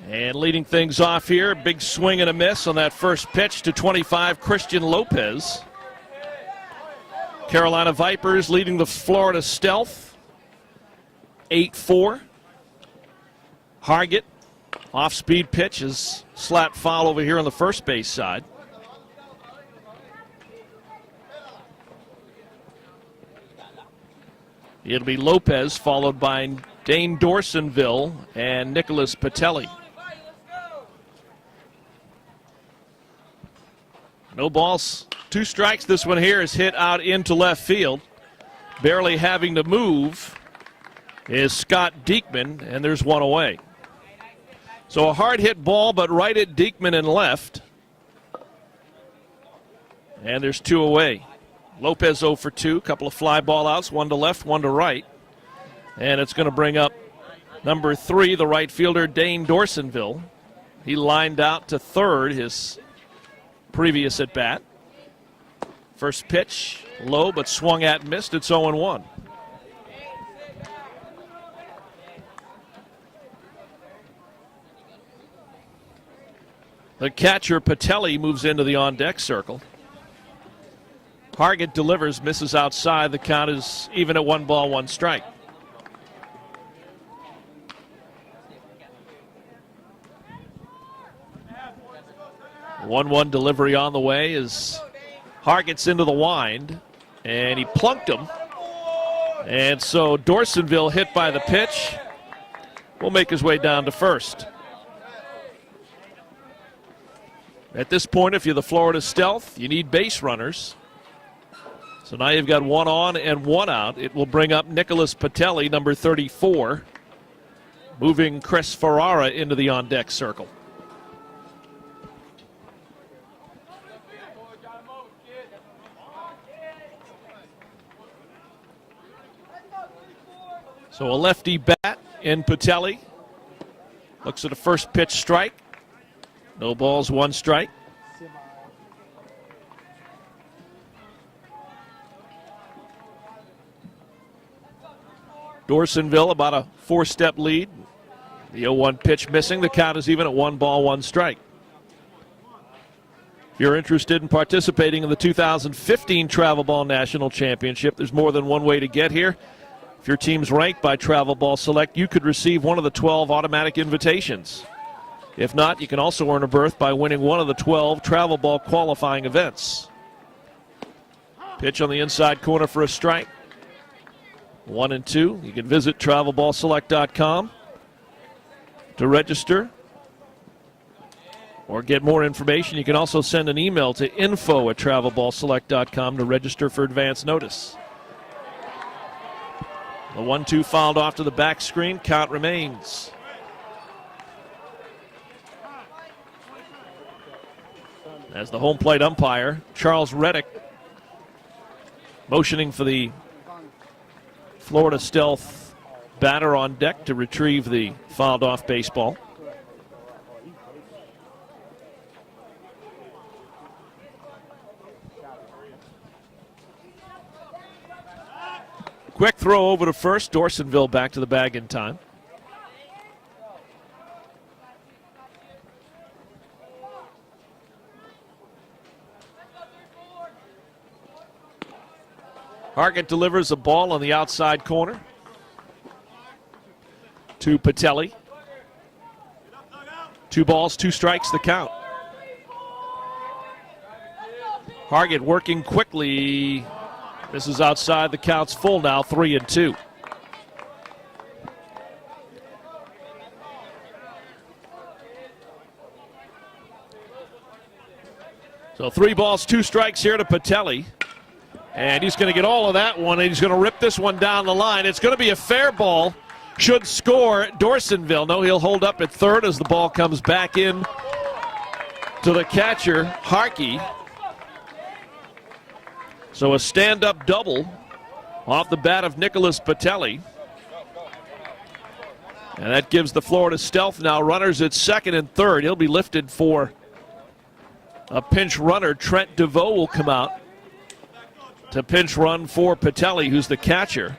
And leading things off here, big swing and a miss on that first pitch to 25, Christian Lopez. Carolina Vipers leading the Florida Stealth, 8-4. Hargett, off-speed pitch is slapped foul over here on the first base side. It'll be Lopez, followed by Dane Dorsonville and Nicholas Patelli. No balls, 2 strikes. This one here is hit out into left field. Barely having to move is Scott Diekman, and there's one away. So a hard hit ball, but right at Diekman and left. And there's 2 away. Lopez 0 for 2, couple of fly ball outs, 1 to left, 1 to right. And it's going to bring up number 3, the right fielder, Dane Dorsonville. He lined out to third his previous at bat. First pitch, low but swung at and missed. It's 0-1. The catcher, Patelli, moves into the on-deck circle. Hargett delivers, misses outside. The count is even at 1 ball, 1 strike. The 1-1 delivery on the way as Hargett's into the wind, and he plunked him. And so Dorsonville, hit by the pitch, will make his way down to first. At this point, if you're the Florida Stealth, you need base runners. So now you've got 1 on and 1 out. It will bring up Nicholas Patelli, number 34, moving Chris Ferrara into the on-deck circle. So a lefty bat in Patelli. Looks at a first pitch strike. No balls, 1 strike. Dorsonville about a 4-step lead. The 0-1 pitch missing. The count is even at 1 ball, 1 strike. If you're interested in participating in the 2015 Travel Ball National Championship, there's more than one way to get here. If your team's ranked by Travel Ball Select, you could receive one of the 12 automatic invitations. If not, you can also earn a berth by winning one of the 12 Travel Ball qualifying events. Pitch on the inside corner for a strike. 1 and 2. You can visit travelballselect.com to register or get more information. You can also send an email to info@travelballselect.com to register for advance notice. The 1-2 fouled off to the back screen. Count remains. As the home plate umpire, Charles Reddick, motioning for the Florida Stealth batter on deck to retrieve the fouled off baseball. Quick throw over to first. Dorsonville back to the bag in time. Hargett delivers a ball on the outside corner to Patelli. 2 balls, 2 strikes, the count. Hargett working quickly. This is outside. The count's full now, 3 and 2. So 3 balls, 2 strikes here to Patelli. And he's going to get all of that one, and he's going to rip this one down the line. It's going to be a fair ball. Should score Dorsonville. No, he'll hold up at third as the ball comes back in to the catcher, Harkey. So a stand-up double off the bat of Nicholas Patelli. And that gives the Florida Stealth now runners at second and third. He'll be lifted for a pinch runner. Trent DeVoe will come out to pinch run for Patelli, who's the catcher.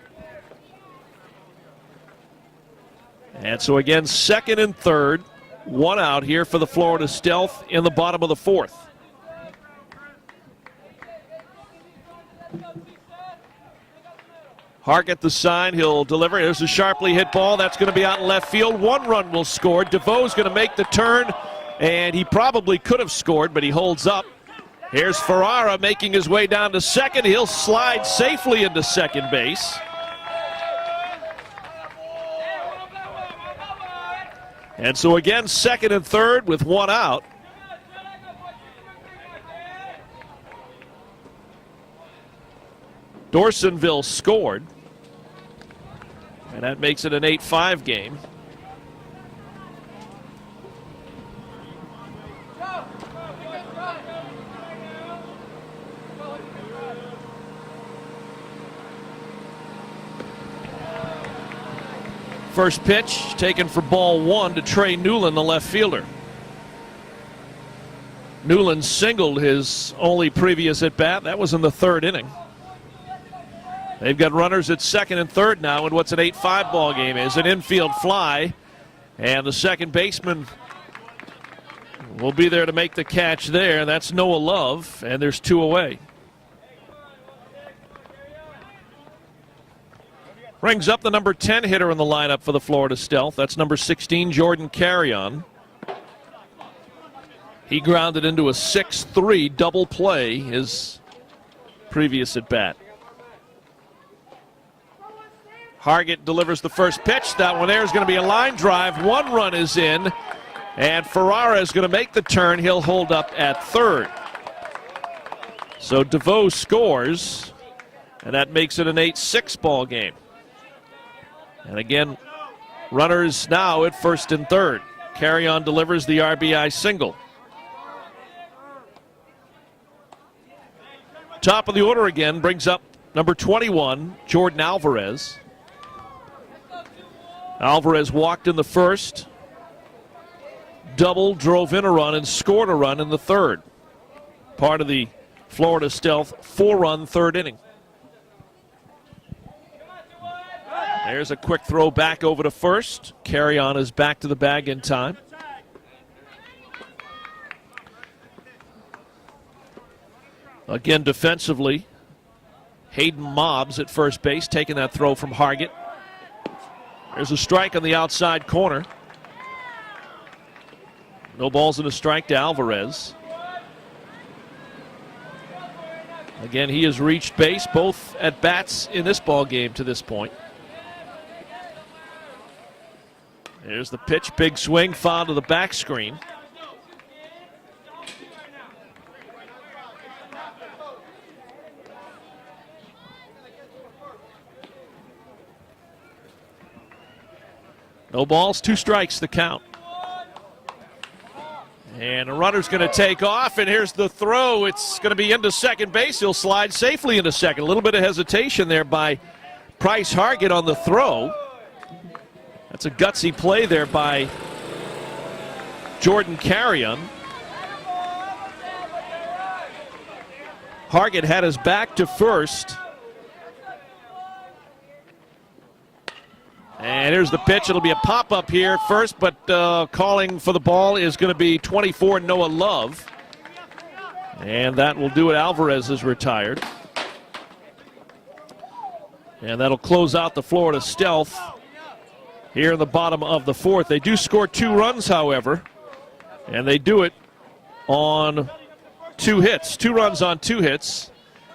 And so again, second and third, 1 out here for the Florida Stealth in the bottom of the 4th. Hargett the sign, he'll deliver. There's a sharply hit ball. That's going to be out in left field. 1 run will score. DeVoe's going to make the turn, and he probably could have scored, but he holds up. Here's Ferrara making his way down to second. He'll slide safely into second base. And so again, second and third with 1 out. Dorsonville scored. And that makes it an 8-5 game. First pitch taken for ball 1 to Trey Newland, the left fielder. Newland singled his only previous at bat. That was in the 3rd inning. They've got runners at second and third now in what's an 8-5 ball game. Is an infield fly, and the second baseman will be there to make the catch there. That's Noah Love, and there's 2 away. Brings up the number 10 hitter in the lineup for the Florida Stealth. That's number 16, Jordan Carrion. He grounded into a 6-3 double play his previous at bat. Hargett delivers the first pitch. That one there is going to be a line drive. 1 run is in, and Ferrara is going to make the turn. He'll hold up at third. So DeVoe scores, and that makes it an 8-6 ball game. And again, runners now at first and third. Carrion delivers the RBI single. Top of the order again brings up number 21, Jordan Alvarez. Alvarez walked in the first, doubled, drove in a run, and scored a run in the third. Part of the Florida Stealth 4-run third inning. There's a quick throw back over to first. Carrion is back to the bag in time. Again, defensively, Hayden Mobbs at first base, taking that throw from Hargett. There's a strike on the outside corner. No balls and a strike to Alvarez. Again, he has reached base both at bats in this ball game to this point. There's the pitch, big swing, foul to the back screen. No balls, 2 strikes, the count. And the runner's going to take off, and here's the throw. It's going to be into second base. He'll slide safely into second. A little bit of hesitation there by Price Hargett on the throw. That's a gutsy play there by Jordan Carrion. Hargett had his back to first. And here's the pitch. It'll be a pop-up here first, but calling for the ball is going to be 24, Noah Love. And that will do it. Alvarez is retired. And that'll close out the Florida Stealth here in the bottom of the fourth. They do score 2 runs, however, and they do it on 2 hits. 2 runs on 2 hits.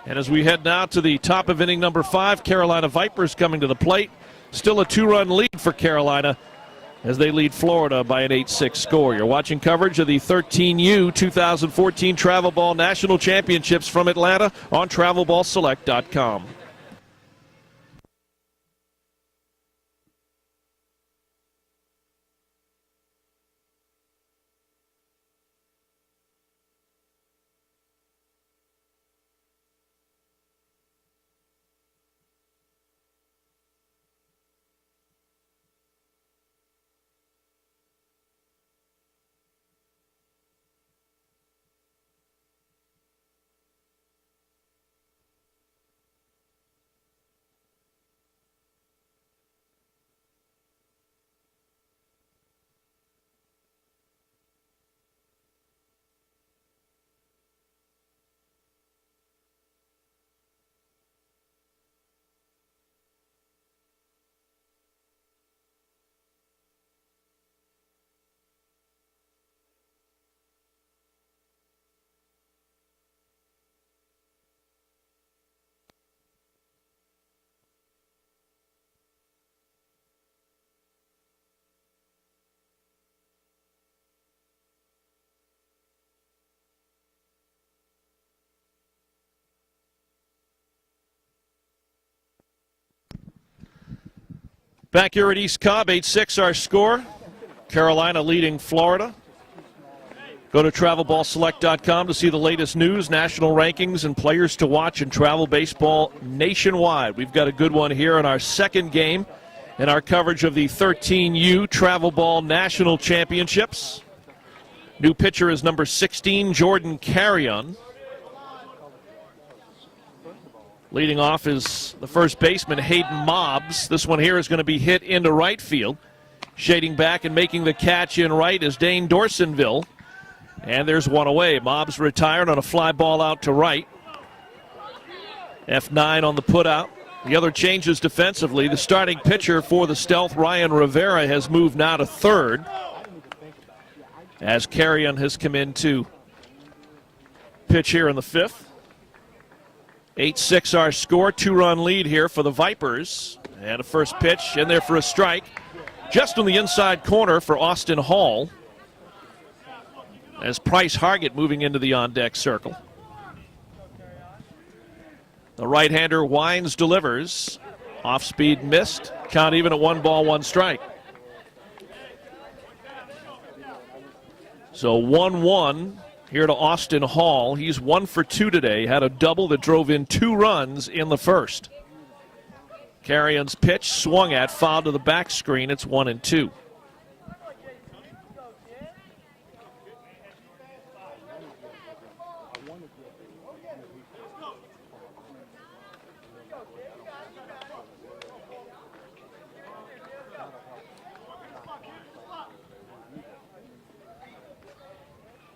And as we head now to the top of inning number 5, Carolina Vipers coming to the plate. Still a 2-run lead for Carolina as they lead Florida by an 8-6 score. You're watching coverage of the 13U 2014 Travel Ball National Championships from Atlanta on TravelBallSelect.com. Back here at East Cobb, 8-6 our score. Carolina leading Florida. Go to TravelBallSelect.com to see the latest news, national rankings, and players to watch in travel baseball nationwide. We've got a good one here in our second game in our coverage of the 13U Travel Ball National Championships. New pitcher is number 16, Jordan Carrion. Leading off is the first baseman, Hayden Mobbs. This one here is going to be hit into right field. Shading back and making the catch in right is Dane Dorsonville. And there's one away. Mobbs retired on a fly ball out to right. F9 on the putout. The other changes defensively. The starting pitcher for the Stealth, Ryan Rivera, has moved now to third, as Carrion has come in to pitch here in the fifth. 8-6 our score, 2-run lead here for the Vipers. And a first pitch in there for a strike. Just on the inside corner for Austin Hall, as Price Hargett moving into the on-deck circle. The right-hander Wines delivers. Off-speed missed. Count even at 1 ball, 1 strike. So 1-1 here to Austin Hall. He's 1 for 2 today. Had a double that drove in 2 runs in the first. Carrion's pitch swung at, fouled to the back screen. It's 1-2.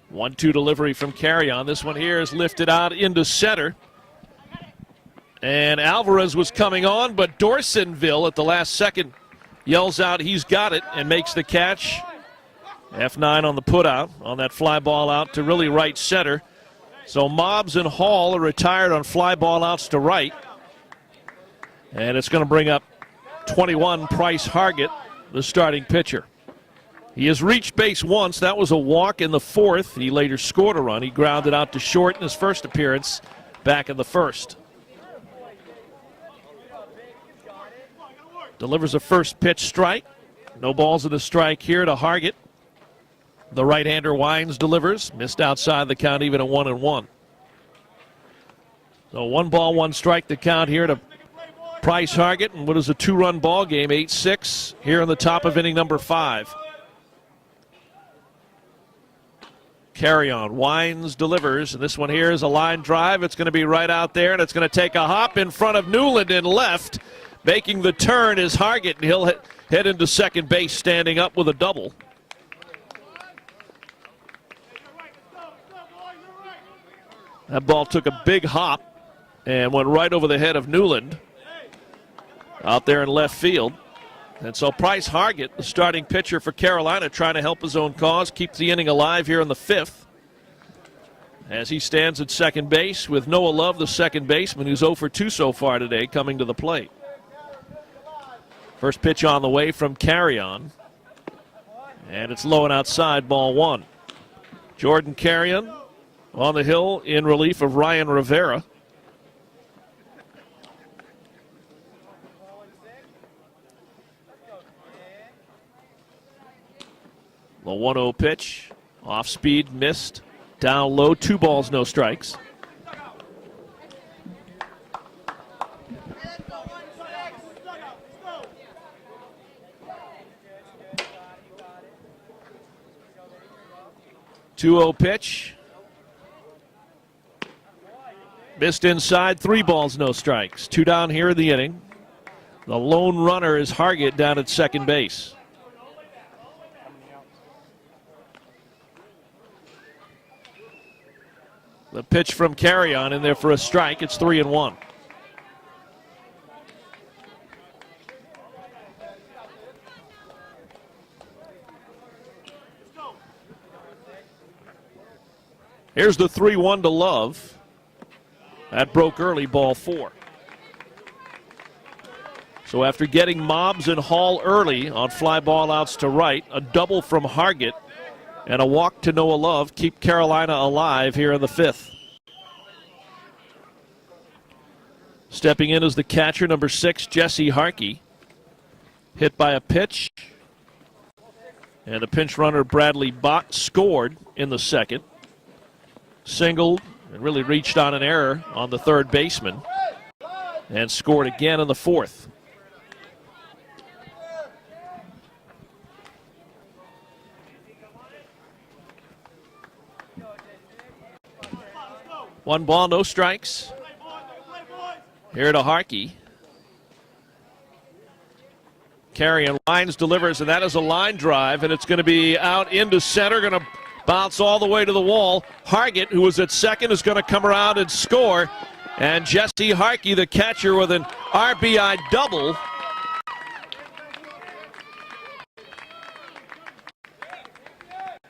One-two delivery from Carrion. This one here is lifted out into center. And Alvarez was coming on, but Dorsonville at the last second yells out he's got it and makes the catch. F9 on the putout on that fly ball out to really right center. So Mobbs and Hall are retired on fly ball outs to right. And it's going to bring up 21 Price Hargett, the starting pitcher. He has reached base once. That was a walk in the fourth. He later scored a run. He grounded out to short in his first appearance back in the first. Delivers a first pitch strike. No balls in a strike here to Hargett. The right-hander Wines delivers. Missed outside the count even at 1-1. So 1 ball, 1 strike the count here to Price Hargett. And what is a 2-run ball game, 8-6 here in the top of inning number 5. Carrion. Wines delivers, and this one here is a line drive. It's going to be right out there, and it's going to take a hop in front of Newland in left. Making the turn is Hargett, and he'll head into second base standing up with a double. That ball took a big hop and went right over the head of Newland out there in left field. And so Price Hargett, the starting pitcher for Carolina, trying to help his own cause, keep the inning alive here in the 5th. As he stands at second base with Noah Love, the second baseman, who's 0 for 2 so far today, coming to the plate. First pitch on the way from Carrion. And it's low and outside, ball 1. Jordan Carrion on the hill in relief of Ryan Rivera. The 1-0 pitch, off speed, missed, down low, 2 balls, no strikes. Two-0 pitch, missed inside, 3 balls, no strikes. 2 down here in the inning. The lone runner is Hargett down at second base. The pitch from Carrion in there for a strike. It's 3-1. Here's the 3-1 to Love. That broke early, ball 4. So after getting Mobbs and Hall early on fly ball outs to right, a double from Hargett, and a walk to Noah Love keep Carolina alive here in the 5th. Stepping in as the catcher, number 6, Jesse Harkey. Hit by a pitch. And the pinch runner, Bradley Bott, scored in the second. Singled and really reached on an error on the third baseman. And scored again in the 4th. One ball, no strikes. Here to Harkey. Carrion Wines delivers, and that is a line drive, and it's going to be out into center. Going to Bounce all the way to the wall. Hargett, who was at second, is going to come around and score. And Jesse Harkey, the catcher, with an RBI double.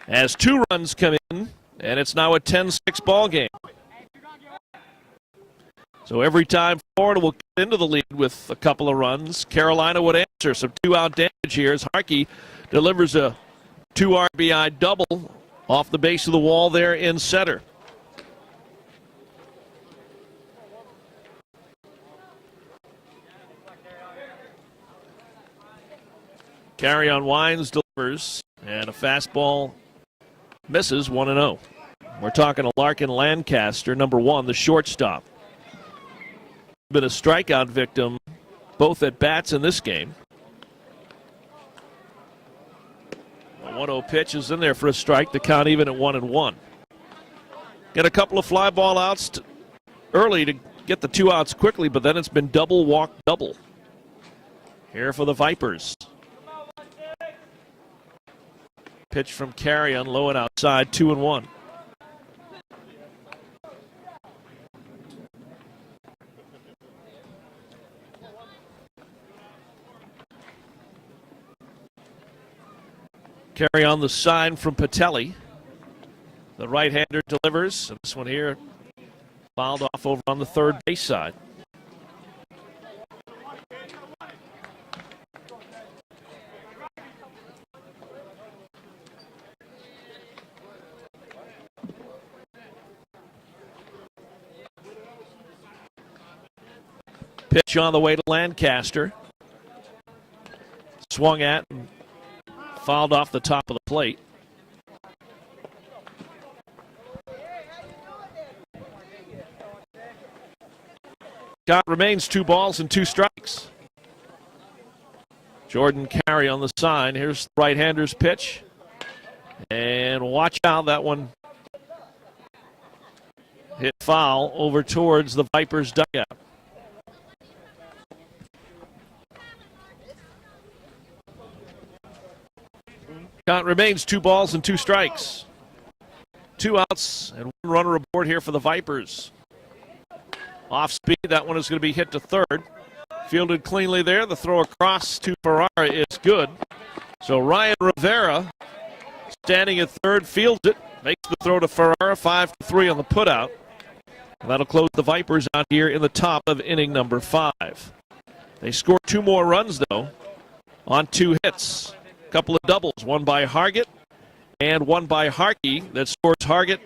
As 2 runs come in, and it's now a 10-6 ball game. So every time Florida will get into the lead with a couple of runs, Carolina would answer. Some 2-out damage here as Harkey delivers a 2 RBI double off the base of the wall there in center. Carry-on Wines delivers, and a fastball misses 1-0. We're talking to Larkin Lancaster, number 1, the shortstop. Been a strikeout victim both at bats in this game. A 1-0 pitch is in there for a strike. The count even at 1-1. Get a couple of fly ball outs early to get the 2 outs quickly, but then it's been double walk double here for the Vipers. Pitch from Carrion, low and outside, 2-1. Carry on the sign from Patelli. The right-hander delivers. And this one here fouled off over on the third base side. Pitch on the way to Lancaster. Swung at and fouled off the top of the plate. Count remains 2 balls and 2 strikes. Jordan Carey on the sign. Here's the right-hander's pitch. And watch out, that one hit foul over towards the Vipers' dugout. Count remains 2 balls and 2 strikes. 2 outs and 1 runner aboard here for the Vipers. Off speed, that one is going to be hit to third. Fielded cleanly there. The throw across to Ferrara is good. So Ryan Rivera, standing at third, fields it. Makes the throw to Ferrara, 5-3 on the putout. And that'll close the Vipers out here in the top of inning number 5. They scored 2 more runs, though, on 2 hits. Couple of doubles, one by Hargett and one by Harkey that scores Hargett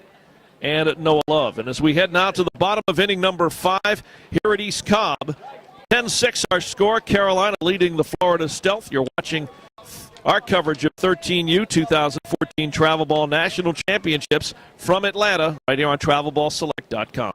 and Noah Love. And as we head now to the bottom of inning number 5 here at East Cobb, 10-6 our score. Carolina leading the Florida Stealth. You're watching our coverage of 13U 2014 Travel Ball National Championships from Atlanta right here on TravelBallSelect.com.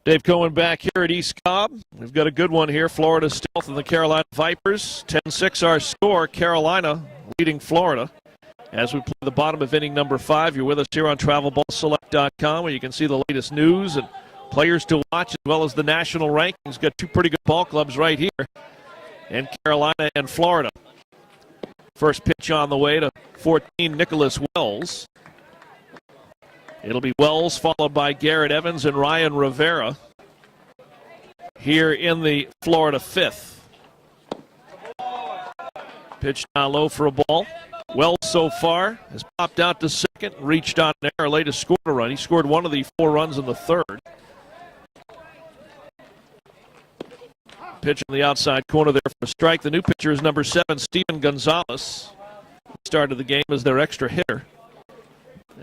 Dave Cohen back here at East Cobb. We've got a good one here. Florida Stealth and the Carolina Vipers. 10-6 our score. Carolina leading Florida. As we play the bottom of inning number 5, you're with us here on TravelBallSelect.com, where you can see the latest news and players to watch as well as the national rankings. Got 2 pretty good ball clubs right here. in Carolina and Florida. First pitch on the way to 14, Nicholas Wells. It'll be Wells followed by Garrett Evans and Ryan Rivera here in the Florida fifth. Pitch down low for a ball. Wells so far has popped out to second, reached on an error late to score a run. He scored one of the 4 runs in the third. Pitch on the outside corner there for a strike. The new pitcher is number 7, Steven Gonzalez. Started the game as their extra hitter.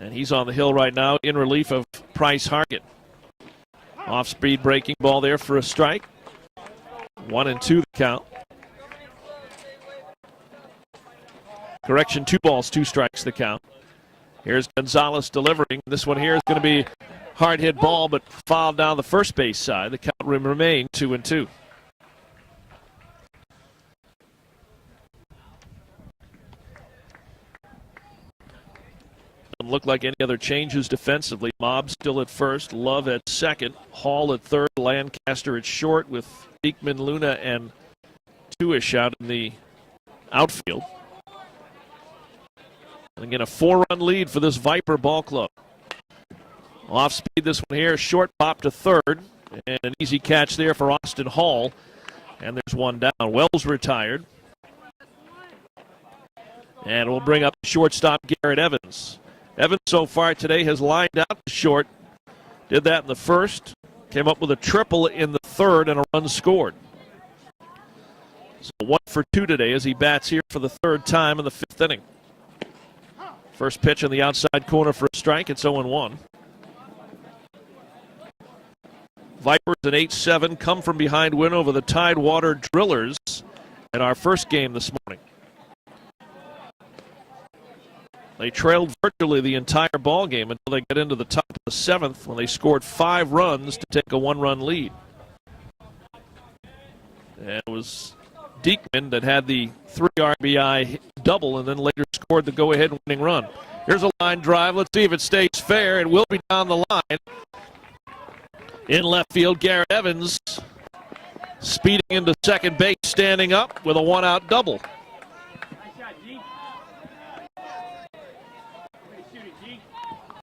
And he's on the hill right now in relief of Price Hargett. Off-speed breaking ball there for a strike. 1-2 the count. Correction, 2 balls, 2 strikes the count. Here's Gonzalez delivering. This one here is going to be hard hit ball, but fouled down the first base side. The count will remain 2-2. Doesn't look like any other changes defensively. Mobb still at first, Love at second, Hall at third, Lancaster at short with Beekman, Luna, and Tuish out in the outfield. And again, a 4-run lead for this Viper ball club. Off speed, this one here, short pop to third, and an easy catch there for Austin Hall. And there's one down. Wells retired. And we'll bring up shortstop Garrett Evans. Evans so far today has lined out to short. Did that in the first. Came up with a triple in the third and a run scored. So 1 for 2 today as he bats here for the 3rd time in the 5th inning. First pitch on the outside corner for a strike. It's 0-1. Vipers an 8-7 come from behind win over the Tidewater Drillers in our first game this morning. They trailed virtually the entire ball game until they got into the top of the 7th when they scored 5 runs to take a 1-run lead. And it was Diekman that had the 3 RBI double and then later scored the go-ahead winning run. Here's a line drive. Let's see if it stays fair. It will be down the line. In left field, Garrett Evans speeding into second base, standing up with a 1-out double.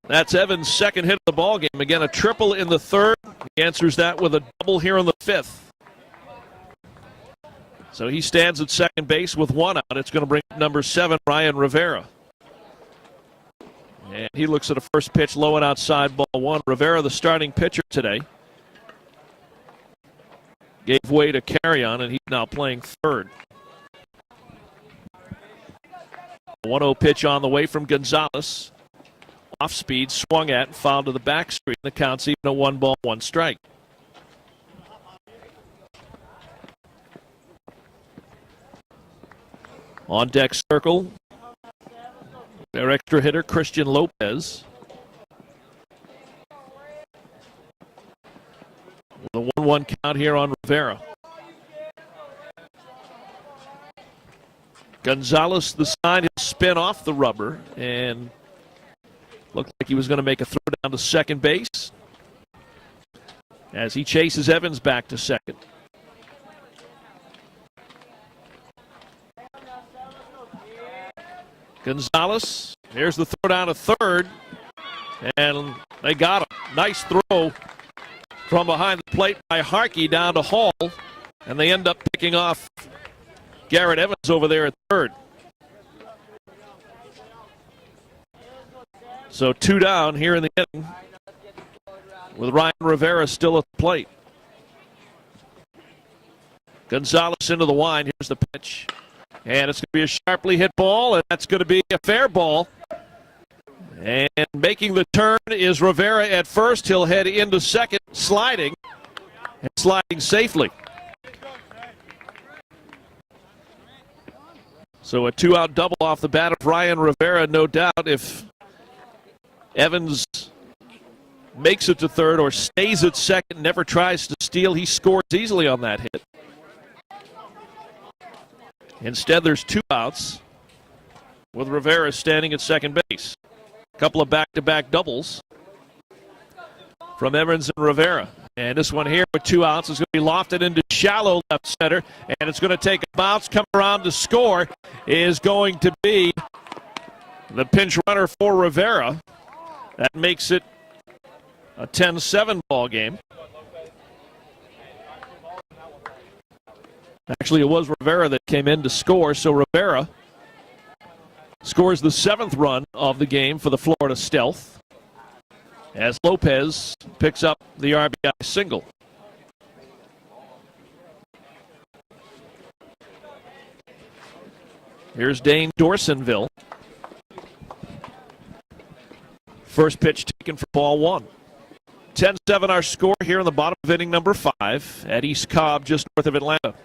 That's Evans' second hit of the ball game. Again, a triple in the 3rd. He answers that with a double here in the 5th. So he stands at second base with 1 out. It's going to bring up number 7, Ryan Rivera. And he looks at a first pitch low and outside, ball 1. Rivera, the starting pitcher today, gave way to Carrion, and he's now playing 3rd. 1-0 pitch on the way from Gonzalez. Off speed, swung at, and fouled to the back screen. The count's even a 1 ball, 1 strike. On deck circle, their extra hitter, Christian Lopez. The 1-1 count here on Rivera. Gonzalez, the sign, he'll spin off the rubber and looked like he was going to make a throw down to second base as he chases Evans back to second. Gonzalez, here's the throw down to third, and they got him. Nice throw from behind the plate by Harkey down to Hall, and they end up picking off Garrett Evans over there at third. So 2 down here in the inning with Ryan Rivera still at the plate. Gonzalez into the wind. Here's the pitch. And it's going to be a sharply hit ball, and that's going to be a fair ball. And making the turn is Rivera at first. He'll head into second, sliding, and sliding safely. So a 2-out double off the bat of Ryan Rivera, no doubt. If Evans makes it to third or stays at second, never tries to steal, he scores easily on that hit. Instead, there's 2 outs with Rivera standing at second base. A couple of back-to-back doubles from Evans and Rivera. And this one here with 2 outs is going to be lofted into shallow left center. And it's going to take a bounce. Come around to score is going to be the pinch runner for Rivera. That makes it a 10-7 ball game. Actually, it was Rivera that came in to score. So Rivera scores the 7th run of the game for the Florida Stealth, as Lopez picks up the RBI single. Here's Dane Dorsonville. First pitch taken for ball 1. 10-7 our score here in the bottom of inning number 5 at East Cobb, just north of Atlanta.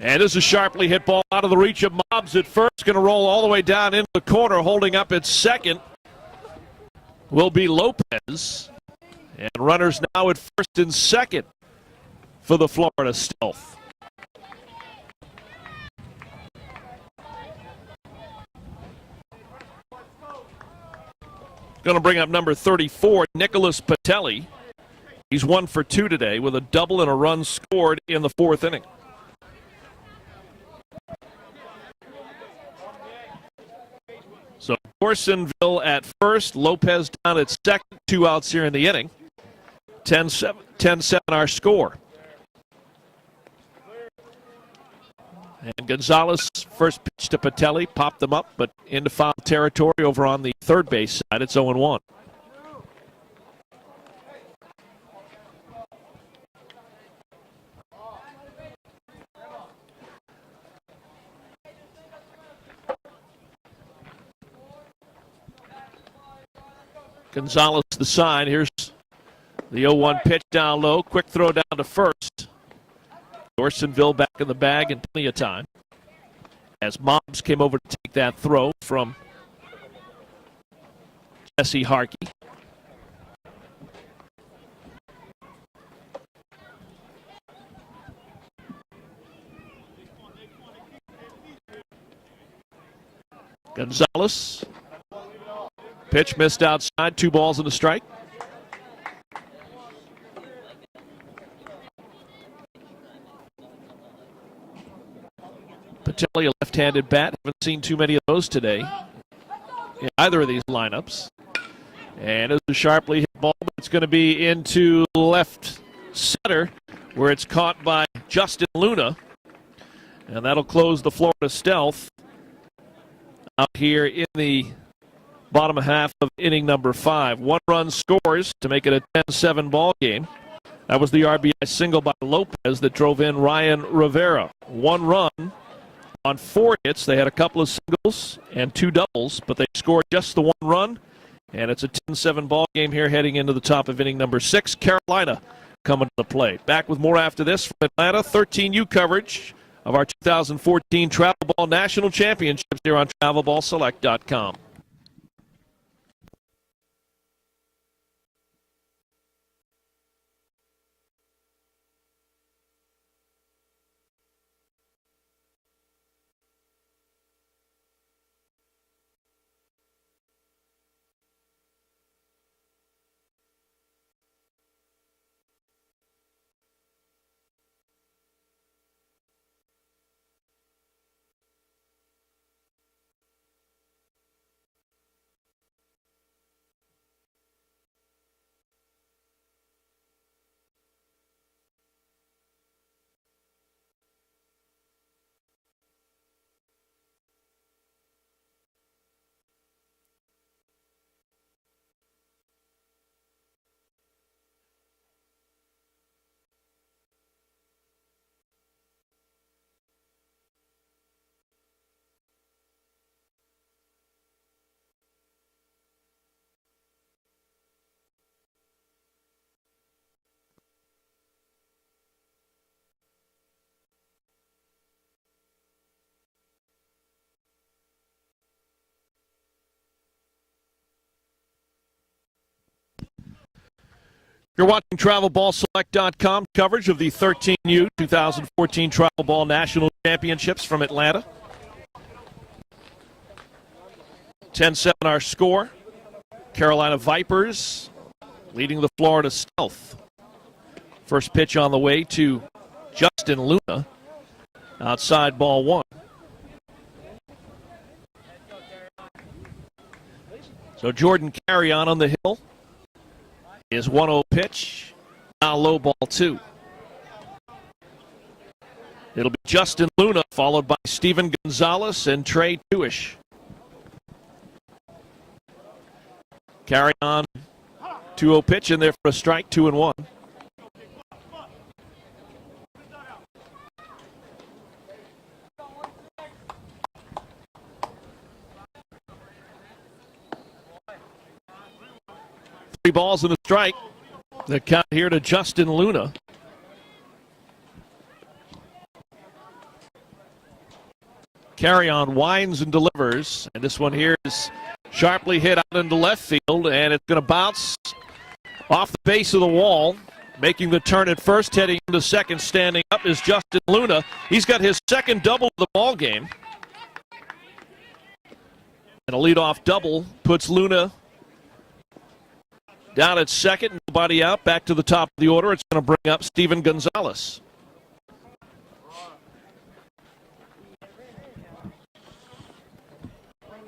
And this is a sharply hit ball out of the reach of Mobbs at first. Going to roll all the way down into the corner. Holding up at second will be Lopez. And runners now at first and second for the Florida Stealth. Going to bring up number 34, Nicholas Patelli. He's 1 for 2 today with a double and a run scored in the 4th inning. So Dorsonville at first, Lopez down at second, 2 outs here in the inning. 10-7 our score. And Gonzalez, first pitch to Patelli, popped them up, but into foul territory over on the third base side. It's 0-1. Gonzalez the sign. Here's the 0-1 pitch down low. Quick throw down to first. Dorsonville back in the bag and plenty of time, as Mobbs came over to take that throw from Jesse Harkey. Gonzalez. Pitch missed outside. 2 balls and a strike. Patelli, a left-handed bat. Haven't seen too many of those today in either of these lineups. And it's a sharply hit ball, but it's going to be into left center, where it's caught by Justin Luna. And that'll close the Florida Stealth out here in the bottom half of inning number 5. 1 run scores to make it a 10-7 ball game. That was the RBI single by Lopez that drove in Ryan Rivera. 1 run on 4 hits. They had a couple of singles and 2 doubles, but they scored just the 1 run. And it's a 10-7 ball game here heading into the top of inning number 6. Carolina coming to the plate. Back with more after this from Atlanta. 13U coverage of our 2014 Travel Ball National Championships here on TravelBallSelect.com. You're watching TravelBallSelect.com coverage of the 13U 2014 Travel Ball National Championships from Atlanta. 10-7 our score. Carolina Vipers leading the Florida Stealth. First pitch on the way to Justin Luna. Outside ball one. So Jordan Carrion on the hill. His 1-0 pitch. Now low ball two. It'll be Justin Luna followed by Steven Gonzalez and Trey Tuish. Carrion 2-0 pitch in there for a strike, 2-1. Three balls and a strike. The count here to Justin Luna. Carrion winds and delivers, and this one here is sharply hit out into left field, and it's going to bounce off the base of the wall. Making the turn at first, heading into second, standing up is Justin Luna. He's got his second double of the ball game. And a leadoff double puts Luna down at second, nobody out, back to the top of the order. It's going to bring up Steven Gonzalez.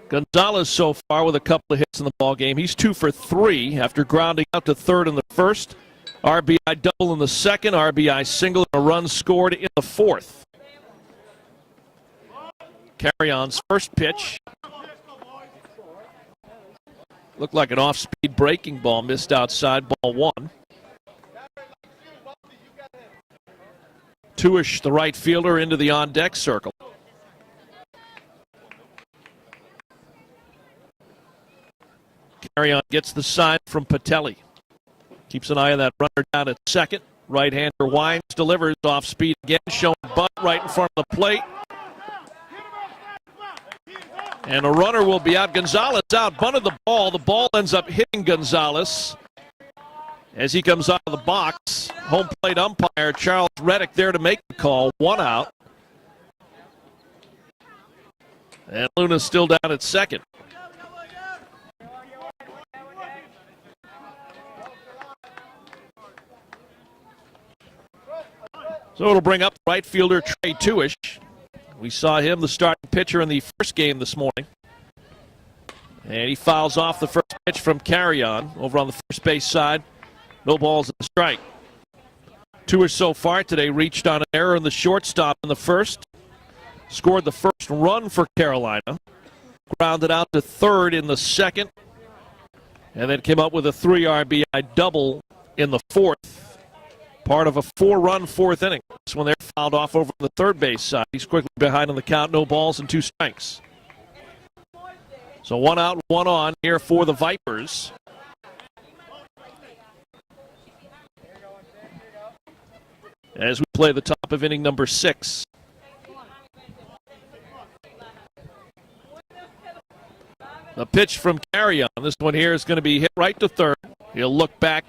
Gonzalez so far with a couple of hits in the ballgame. He's 2 for 3 after grounding out to third in the first. RBI double in the second, RBI single, and a run scored in the fourth. Carrion's first pitch looked like an off-speed breaking ball, missed outside, ball one. Tuish, the right fielder, into the on-deck circle. Carrion gets the sign from Patelli. Keeps an eye on that runner down at second. Right-hander winds, delivers off speed again, showing bunt right in front of the plate. And a runner will be out. Gonzalez out, bunted the ball. The ball ends up hitting Gonzalez as he comes out of the box. Home plate umpire Charles Reddick there to make the call. One out. And Luna's still down at second. So it'll bring up right fielder Trey Tuish. We saw him, the starting pitcher, in the first game this morning. And he fouls off the first pitch from Carrion over on the first base side. No balls in the strike. Tuish so far today reached on an error in the shortstop in the first. Scored the first run for Carolina. Grounded out to third in the second. And then came up with a 3 RBI double in the fourth. Part of a 4-run fourth inning. This one there fouled off over the third base side. He's quickly behind on the count. No balls and 2 strikes. So 1 out, 1 on here for the Vipers. As we play the top of inning number 6. The pitch from Carrion. This one here is going to be hit right to third. He'll look back.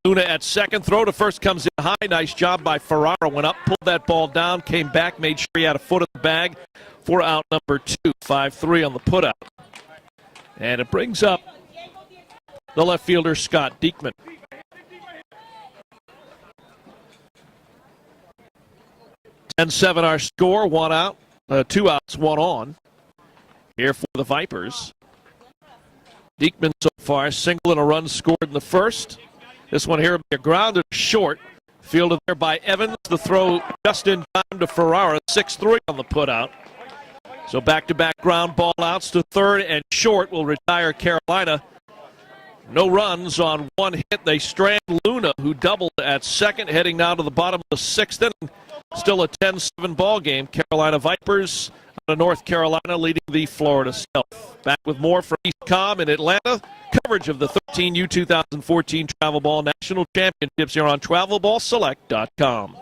Luna at second. Throw to first comes in high. Nice job by Ferrara. Went up, pulled that ball down, came back, made sure he had a foot in the bag for out number 2. 5-3 on the putout. And it brings up the left fielder, Scott Diekman. (10-7) our score. 1 out. 2 outs, 1 on. Here for the Vipers. Diekman so far, single and a run scored in the first. This one here will be a grounded short. Fielded there by Evans. The throw just in time to Ferrara. 6-3 on the putout. So back-to-back ground ball outs to third and short will retire Carolina. No runs on 1 hit. They strand Luna, who doubled at second, heading now to the bottom of the 6th inning. Still a 10-7 ball game. Carolina Vipers out of North Carolina leading the Florida Stealth. Back with more from Eastcom in Atlanta. Coverage of the 13U 2014 Travel Ball National Championships here on TravelBallSelect.com.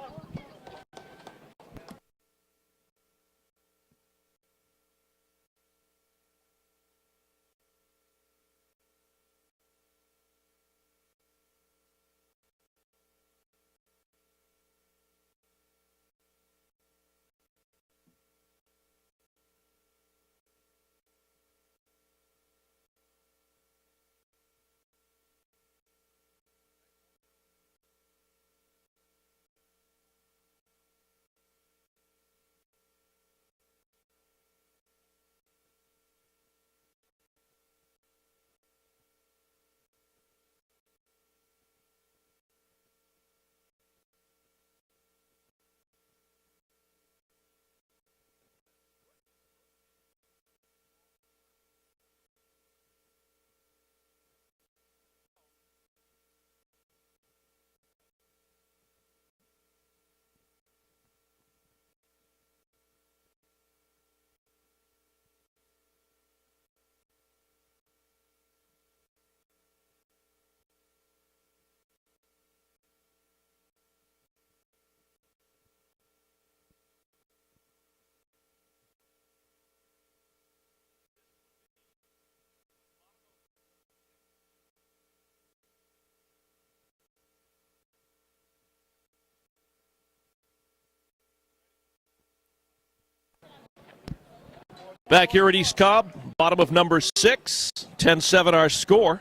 Back here at East Cobb, bottom of number 6, 10-7 our score,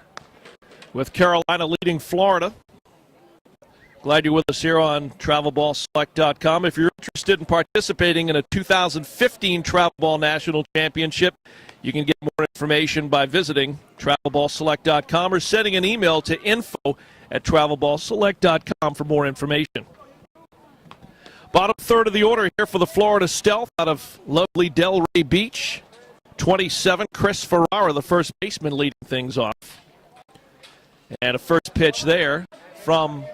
with Carolina leading Florida. Glad you're with us here on TravelBallSelect.com. If you're interested in participating in a 2015 Travel Ball National Championship, you can get more information by visiting TravelBallSelect.com or sending an email to info@TravelBallSelect.com for more information. Bottom third of the order here for the Florida Stealth out of lovely Delray Beach. 27, Chris Ferrara, the first baseman, leading things off. And a first pitch there from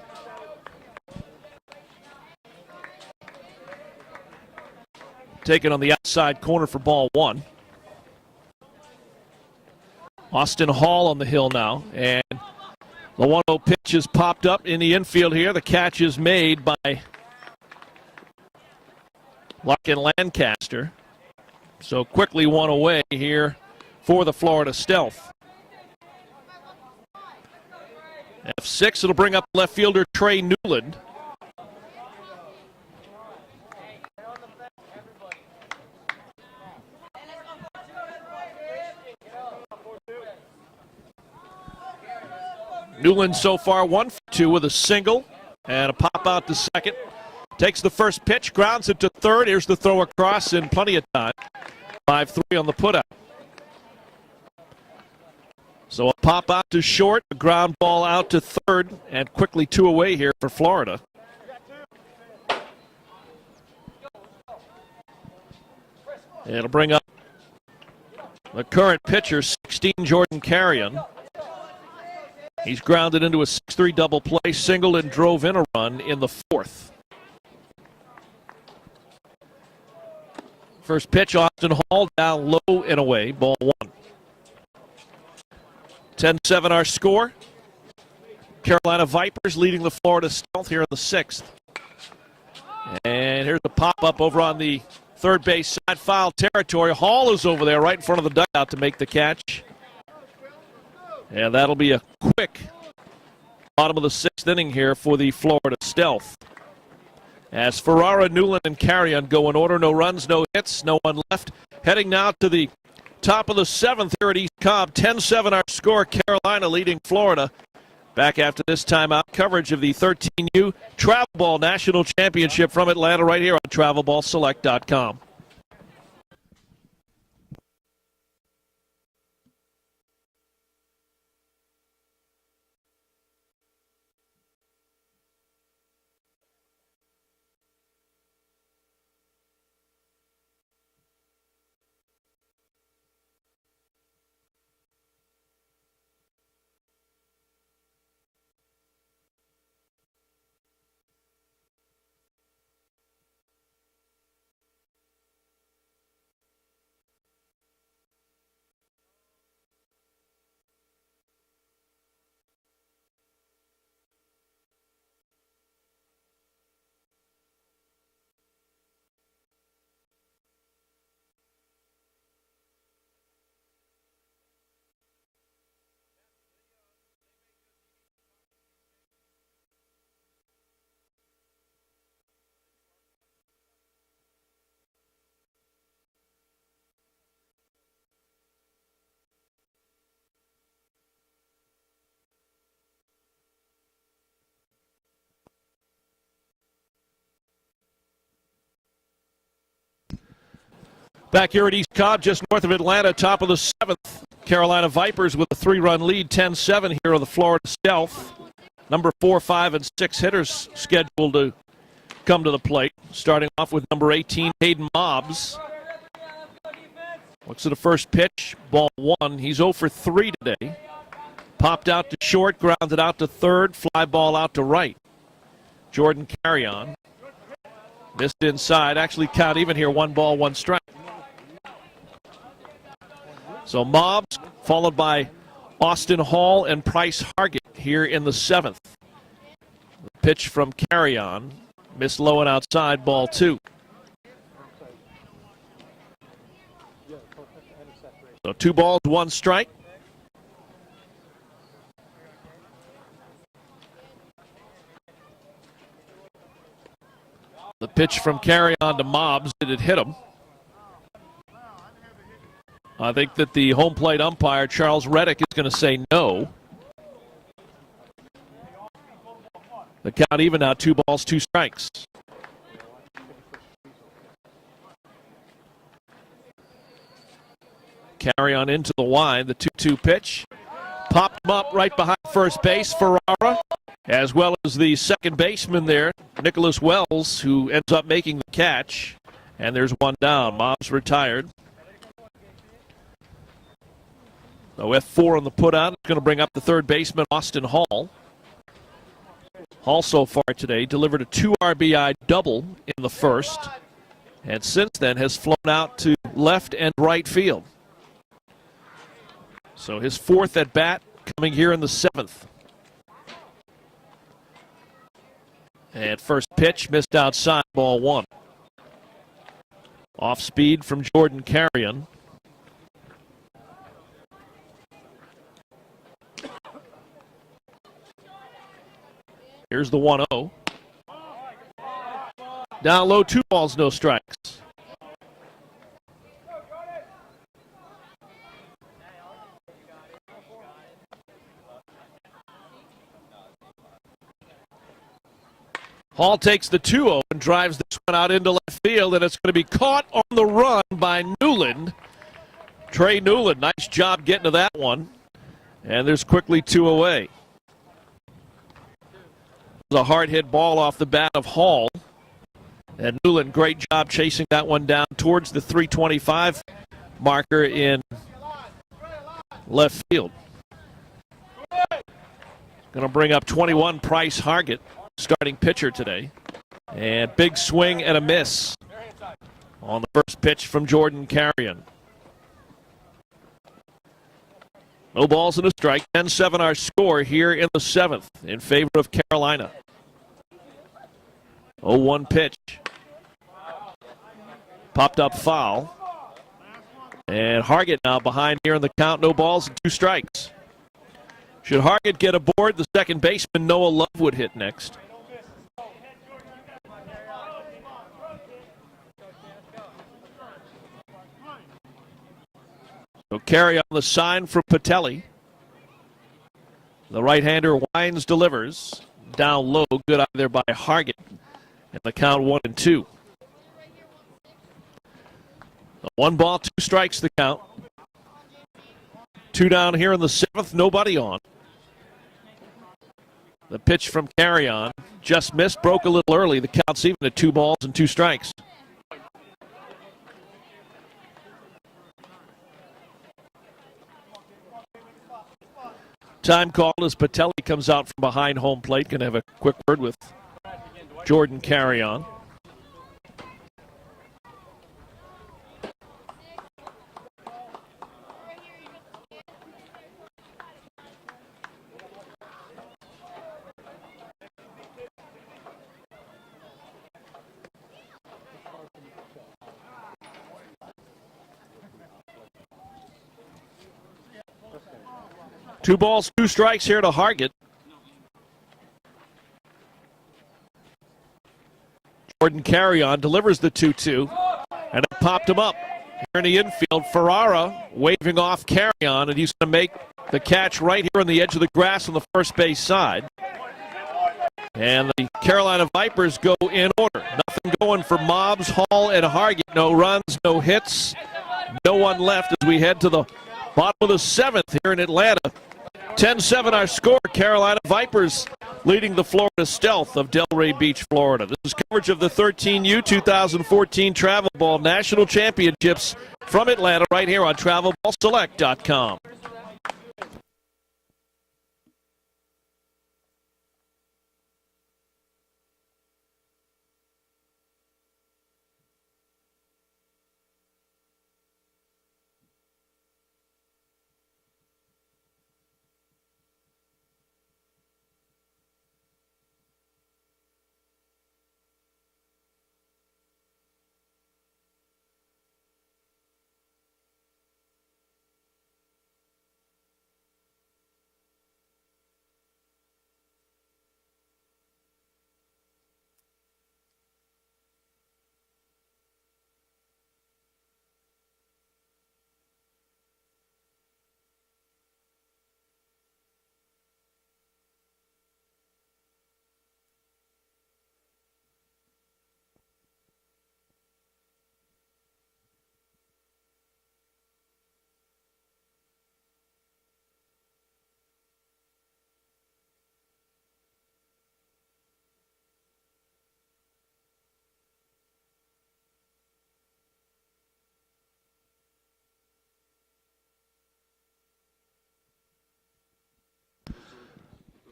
taken on the outside corner for ball 1. Austin Hall on the hill now, and the 1-0 pitch is popped up in the infield here. The catch is made by Larkin Lancaster. So quickly one away here for the Florida Stealth. F6, it'll bring up left fielder Trey Newland. Newland so far 1 for 2 with a single and a pop out to second. Takes the first pitch, grounds it to third. Here's the throw across in plenty of time. 5-3 on the putout. So a pop out to short, a ground ball out to third, and quickly 2 away here for Florida. It'll bring up the current pitcher, 16, Jordan Carrion. He's grounded into a 6-3 double play, singled and drove in a run in the 4th. First pitch, Austin Hall down low and away, ball 1. 10-7 our score. Carolina Vipers leading the Florida Stealth here in the 6th. And here's the pop-up over on the third base side, foul territory. Hall is over there right in front of the dugout to make the catch. And that'll be a quick bottom of the 6th inning here for the Florida Stealth. As Ferrara, Newland, and Carrion go in order. No runs, no hits, no one left. Heading now to the top of the 7th here at East Cobb. 10-7 our score. Carolina leading Florida. Back after this timeout, coverage of the 13U Travel Ball National Championship from Atlanta right here on TravelBallSelect.com. Back here at East Cobb, just north of Atlanta, top of the 7th. Carolina Vipers with a 3-run lead, 10-7 here on the Florida Stealth. Number 4, 5, and 6 hitters scheduled to come to the plate. Starting off with number 18, Hayden Mobbs. Looks at the first pitch, ball 1. He's 0 for 3 today. Popped out to short, grounded out to third, fly ball out to right. Jordan Carrion. Missed inside, actually count even here, 1 ball, 1 strike. So Mobbs, followed by Austin Hall and Price Hargett here in the 7th. The pitch from Carrion, missed low and outside, ball 2. So 2 balls, 1 strike. The pitch from Carrion to Mobbs, did it hit him? I think that the home plate umpire, Charles Reddick, is going to say no. The count even now, 2 balls, 2 strikes. Carry on into the wide, the 2-2 pitch. Popped him up right behind first base, Ferrara, as well as the second baseman there, Nicholas Wells, who ends up making the catch. And there's one down. Mobbs retired. So F4 on the put on. It's going to bring up the third baseman, Austin Hall. Hall so far today delivered a 2 RBI double in the first, and since then has flown out to left and right field. So his 4th at bat coming here in the 7th. And first pitch missed outside, ball 1. Off speed from Jordan Carrion. Here's the 1-0. Down low, 2 balls, no strikes. Hall takes the 2-0 and drives this one out into left field, and it's going to be caught on the run by Newland. Trey Newland, nice job getting to that one. And there's quickly 2 away. A hard hit ball off the bat of Hall. And Newland, great job chasing that one down towards the 325 marker in left field. Going to bring up 21 Price Hargett, starting pitcher today. And big swing and a miss on the first pitch from Jordan Carrion. No balls and a strike. 10-7 our score here in the 7th in favor of Carolina. 0-1 pitch. Popped up foul. And Hargett now behind here in the count. No balls and 2 strikes. Should Hargett get aboard, the second baseman Noah Love would hit next. So carry on the sign for Patelli. The right-hander winds, delivers. Down low, good out there by Hargett. And the count 1-2. 1 ball, 2 strikes the count. 2 down here in the 7th, nobody on. The pitch from Carrion just missed, broke a little early. The count's even at 2 balls and 2 strikes. Time call as Patelli comes out from behind home plate. Going to have a quick word with Jordan Carrion. Two balls, 2 strikes here to Hargett. Jordan Carrion delivers the 2-2, and it popped him up. Here in the infield, Ferrara waving off Carrion, and he's going to make the catch right here on the edge of the grass on the first base side. And the Carolina Vipers go in order. Nothing going for Mobbs, Hall, and Hargett. No runs, no hits, no one left as we head to the bottom of the 7th here in Atlanta. 10-7 our score. Carolina Vipers leading the Florida Stealth of Delray Beach, Florida. This is coverage of the 13U 2014 Travel Ball National Championships from Atlanta right here on TravelBallSelect.com.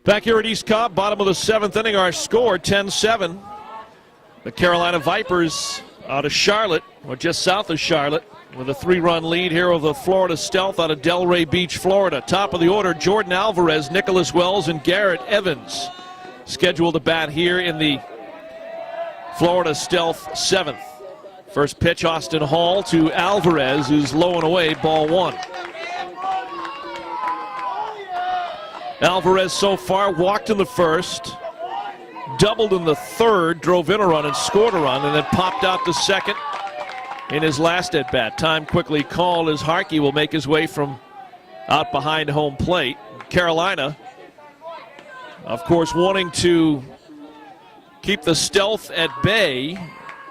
Back here at East Cobb, bottom of the 7th inning, our score 10-7. The Carolina Vipers out of Charlotte, or just south of Charlotte, with a 3-run lead here over the Florida Stealth out of Delray Beach, Florida. Top of the order, Jordan Alvarez, Nicholas Wells, and Garrett Evans scheduled to bat here in the Florida Stealth 7th. First pitch, Austin Hall to Alvarez, who's low and away, ball 1. Alvarez so far walked in the first, doubled in the third, drove in a run and scored a run, and then popped out the second in his last at-bat. Time quickly called as Harkey will make his way from out behind home plate. Carolina, of course, wanting to keep the Stealth at bay.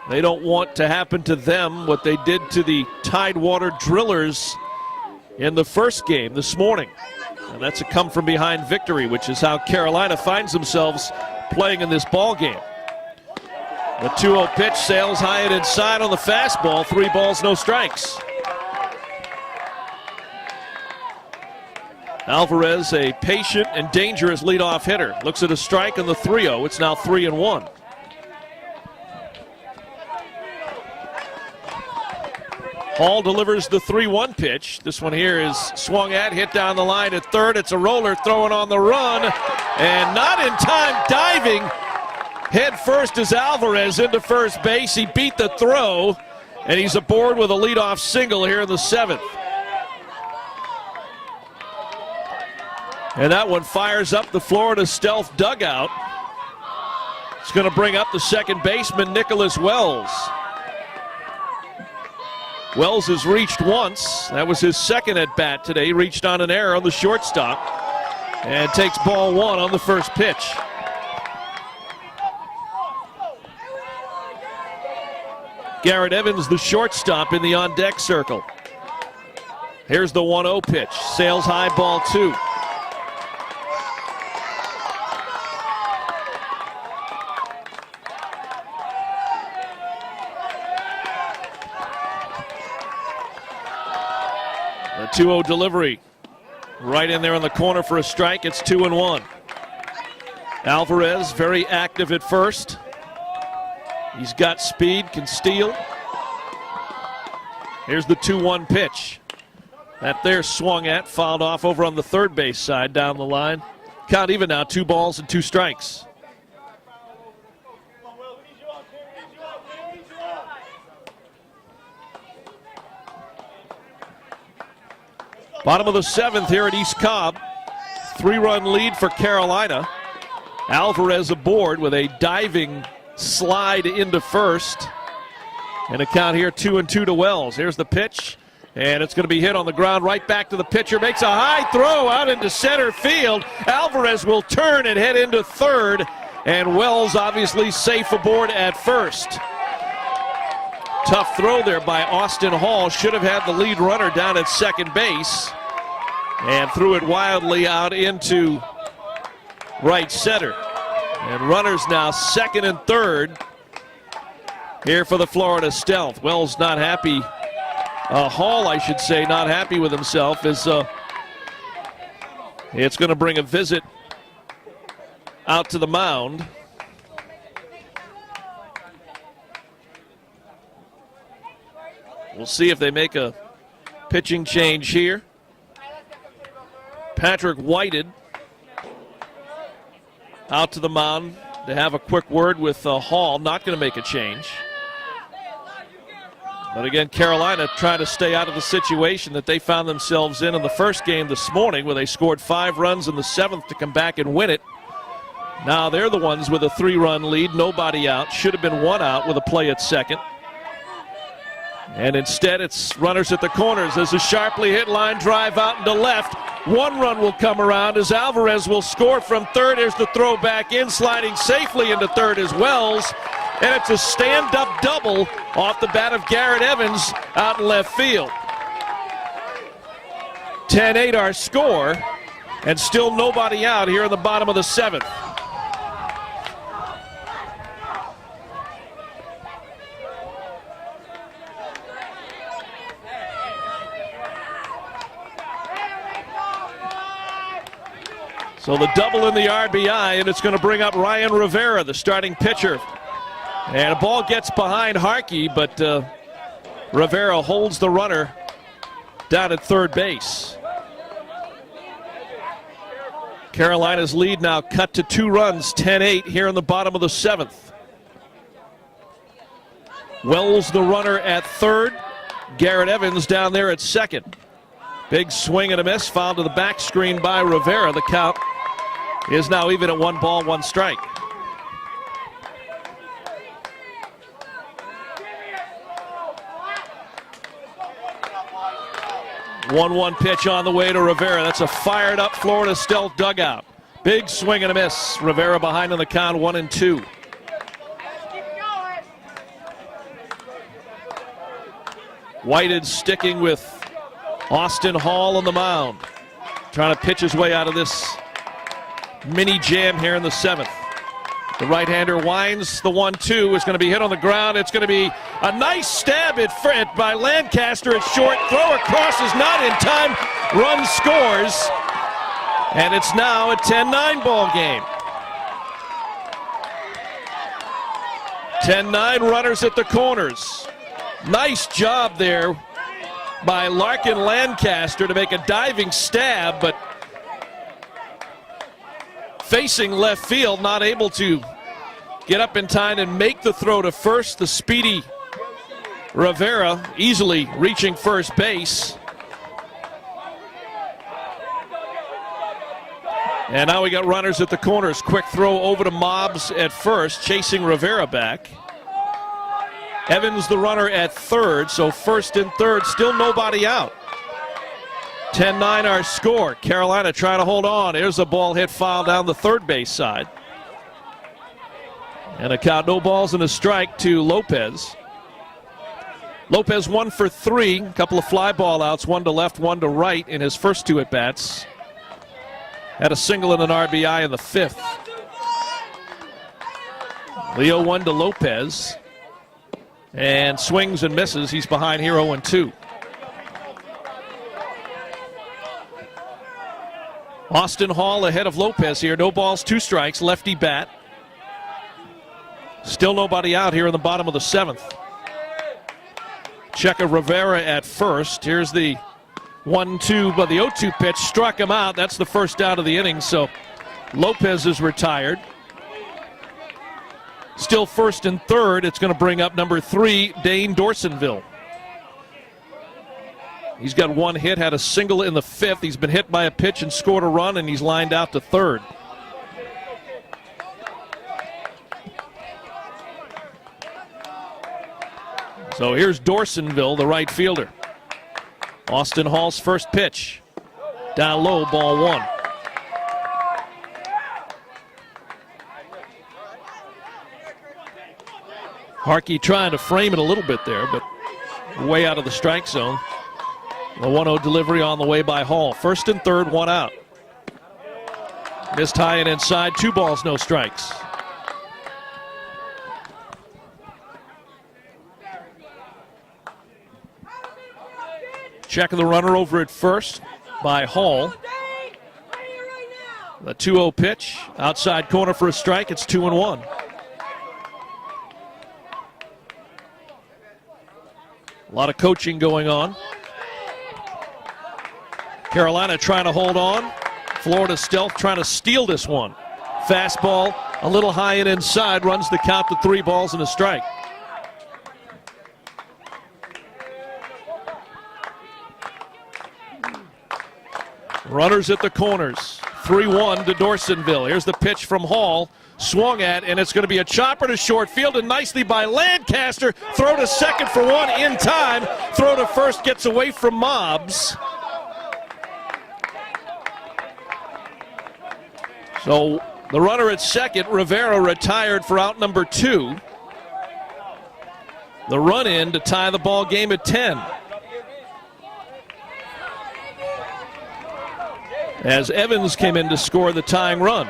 They don't want to happen to them what they did to the Tidewater Drillers in the first game this morning. And that's a come-from-behind victory, which is how Carolina finds themselves playing in this ball game. The 2-0 pitch sails high and inside on the fastball. 3 balls, no strikes. Alvarez, a patient and dangerous leadoff hitter. Looks at a strike on the 3-0. It's now 3-1. Hall delivers the 3-1 pitch. This one here is swung at, hit down the line at third. It's a roller throwing on the run, and not in time, diving head first is Alvarez into first base. He beat the throw, and he's aboard with a leadoff single here in the 7th. And that one fires up the Florida Stealth dugout. It's going to bring up the second baseman, Nicholas Wells. Wells has reached once. That was his second at bat today. Reached on an error on the shortstop and takes ball 1 on the first pitch. Garrett Evans, the shortstop, in the on-deck circle. Here's the 1-0 pitch. Sails high, ball 2. The 2-0 delivery. Right in there in the corner for a strike. It's 2-1. Alvarez very active at first. He's got speed, can steal. Here's the 2-1 pitch. That there swung at, fouled off over on the third base side down the line. Count even now, 2 balls and 2 strikes. Bottom of the 7th here at East Cobb. 3-run lead for Carolina. Alvarez aboard with a diving slide into first. And a count here 2-2 to Wells. Here's the pitch, and it's going to be hit on the ground right back to the pitcher. Makes a high throw out into center field. Alvarez will turn and head into third, and Wells obviously safe aboard at first. Tough throw there by Austin Hall. Should have had the lead runner down at second base and threw it wildly out into right center. And runners now second and third here for the Florida Stealth. Wells not happy. Hall, I should say, not happy with himself as it's going to bring a visit out to the mound. We'll see if they make a pitching change here. Patrick Whited out to the mound to have a quick word with Hall. Not going to make a change. But again, Carolina trying to stay out of the situation that they found themselves in the first game this morning, where they scored 5 runs in the 7th to come back and win it. Now they're the ones with a 3-run lead, nobody out. Should have been 1 out with a play at second. And instead it's runners at the corners. There's a sharply hit line drive out into left. 1 run will come around as Alvarez will score from third. There's the throw back in, sliding safely into third as Wells. And it's a stand-up double off the bat of Garrett Evans out in left field. 10-8 our score, and still nobody out here in the bottom of the 7th. So the double in the RBI, and it's going to bring up Ryan Rivera, the starting pitcher. And a ball gets behind Harkey, but Rivera holds the runner down at third base. Carolina's lead now cut to 2 runs, 10-8 here in the bottom of the 7th. Wells the runner at third. Garrett Evans down there at second. Big swing and a miss, fouled to the back screen by Rivera. The count is now even at 1 ball, 1 strike. One pitch on the way to Rivera. That's a fired up Florida Stealth dugout. Big swing and a miss. Rivera behind on the count, 1-2. Whited sticking with Austin Hall on the mound. Trying to pitch his way out of this mini jam here in the 7th. The right-hander winds the 1-2. Is going to be hit on the ground. It's going to be a nice stab at front by Lancaster at short. Throw across is not in time. Run scores. And it's now a 10-9 ball game. 10-9, runners at the corners. Nice job there by Larkin Lancaster to make a diving stab, but facing left field, not able to get up in time and make the throw to first. The speedy Rivera easily reaching first base. And now we got runners at the corners. Quick throw over to Mobbs at first, chasing Rivera back. Evans the runner at third, so first and third, still nobody out. 10-9 our score. Carolina trying to hold on. Here's a ball hit foul down the third base side. And a count, no balls and a strike to Lopez. Lopez 1 for 3, a couple of fly ball outs, 1 to left, 1 to right in his first 2 at-bats. Had a single and an RBI in the 5th. Leo 1 to Lopez. And swings and misses. He's behind here 0-2. Austin Hall ahead of Lopez here. No balls, 2 strikes, lefty bat. Still nobody out here in the bottom of the 7th. Checker Rivera at first. Here's the 1-2, but the 0-2 pitch struck him out. That's the first out of the inning, so Lopez is retired. Still first and third. It's going to bring up number 3, Dane Dorsonville. He's got 1 hit, had a single in the 5th. He's been hit by a pitch and scored a run, and he's lined out to third. So here's Dorsonville, the right fielder. Austin Hall's first pitch. Down low, ball 1. Harkey trying to frame it a little bit there, but way out of the strike zone. The 1-0 delivery on the way by Hall. First and third, 1 out. Missed high and inside, 2 balls, no strikes. Check of the runner over at first by Hall. The 2-0 pitch, outside corner for a strike. It's 2-1. A lot of coaching going on. Carolina trying to hold on. Florida Stealth trying to steal this one. Fastball a little high and inside, runs the count to 3 balls and a strike. Runners at the corners. 3-1 to Dorsonville. Here's the pitch from Hall. Swung at, and it's going to be a chopper to short field, and nicely by Lancaster. Throw to second for 1 in time. Throw to first gets away from Mobbs. So the runner at second, Rivera, retired for out number 2. The run in to tie the ball game at 10. As Evans came in to score the tying run.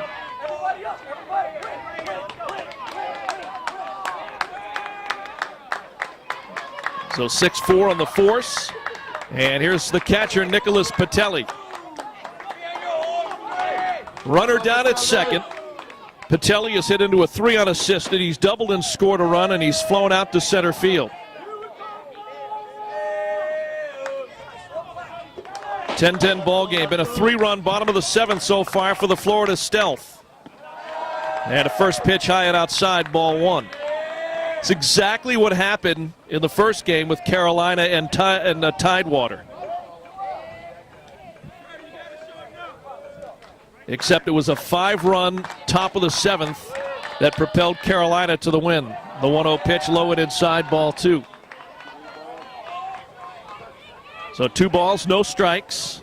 So 6-4 on the force. And here's the catcher, Nicholas Patelli. Runner down at second. Patelli has hit into a 3 unassisted. He's doubled and scored a run, and he's flown out to center field. 10-10 ball game. Been a 3-run bottom of the 7th so far for the Florida Stealth. And a first pitch high and outside, ball 1. It's exactly what happened in the first game with Carolina and Tidewater. Except it was a 5-run top of the 7th that propelled Carolina to the win. The 1-0 pitch low and inside, ball 2. So 2 balls, no strikes.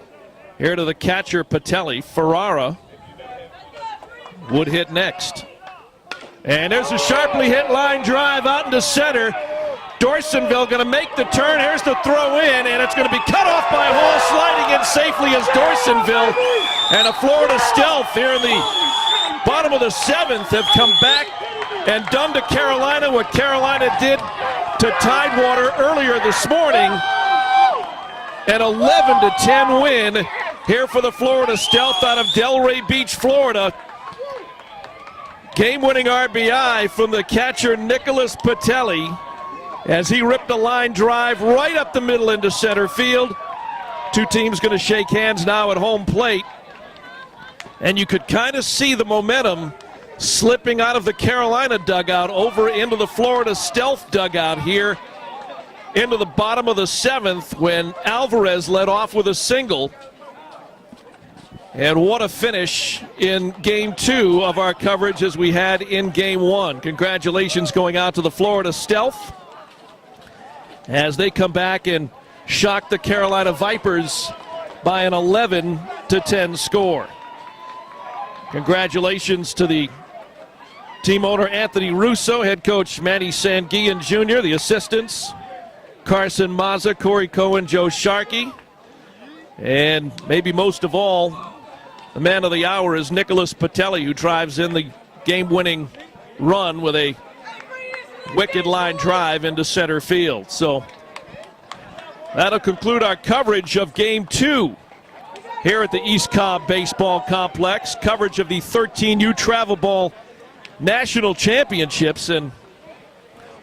Here to the catcher, Patelli. Ferrara would hit next. And there's a sharply hit line drive out into center. Dorsonville going to make the turn. Here's the throw in, and it's going to be cut off by Hall, sliding in safely as Dorsonville. And a Florida Stealth here in the bottom of the 7th have come back and done to Carolina what Carolina did to Tidewater earlier this morning. An 11-10 win here for the Florida Stealth out of Delray Beach, Florida. Game-winning RBI from the catcher Nicholas Patelli as he ripped a line drive right up the middle into center field. 2 teams going to shake hands now at home plate. And you could kind of see the momentum slipping out of the Carolina dugout over into the Florida Stealth dugout here into the bottom of the 7th when Alvarez led off with a single. And what a finish in Game 2 of our coverage as we had in Game 1. Congratulations going out to the Florida Stealth as they come back and shock the Carolina Vipers by an 11-10 score. Congratulations to the team owner Anthony Russo, head coach Manny Sanguillen Jr., the assistants Carson Mazza, Corey Cohen, Joe Sharkey, and maybe most of all, the man of the hour is Nicholas Patelli, who drives in the game-winning run with a wicked line drive into center field. So that'll conclude our coverage of Game 2 here at the East Cobb Baseball Complex. Coverage of the 13U Travel Ball National Championships, and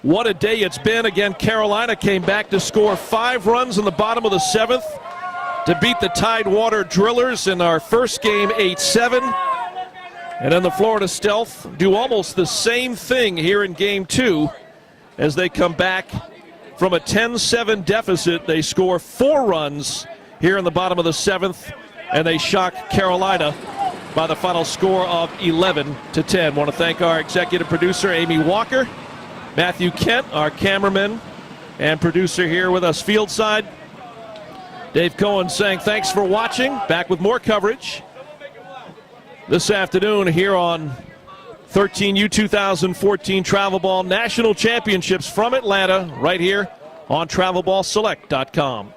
what a day it's been. Again, Carolina came back to score 5 runs in the bottom of the 7th to beat the Tidewater Drillers in our first game 8-7. And then the Florida Stealth do almost the same thing here in Game 2 as they come back from a 10-7 deficit. They score 4 runs here in the bottom of the 7th, and they shock Carolina by the final score of 11-10. Want to thank our executive producer, Amy Walker, Matthew Kent, our cameraman and producer here with us fieldside. Dave Cohen saying thanks for watching. Back with more coverage this afternoon here on 13U 2014 Travel Ball National Championships from Atlanta, right here on TravelBallSelect.com.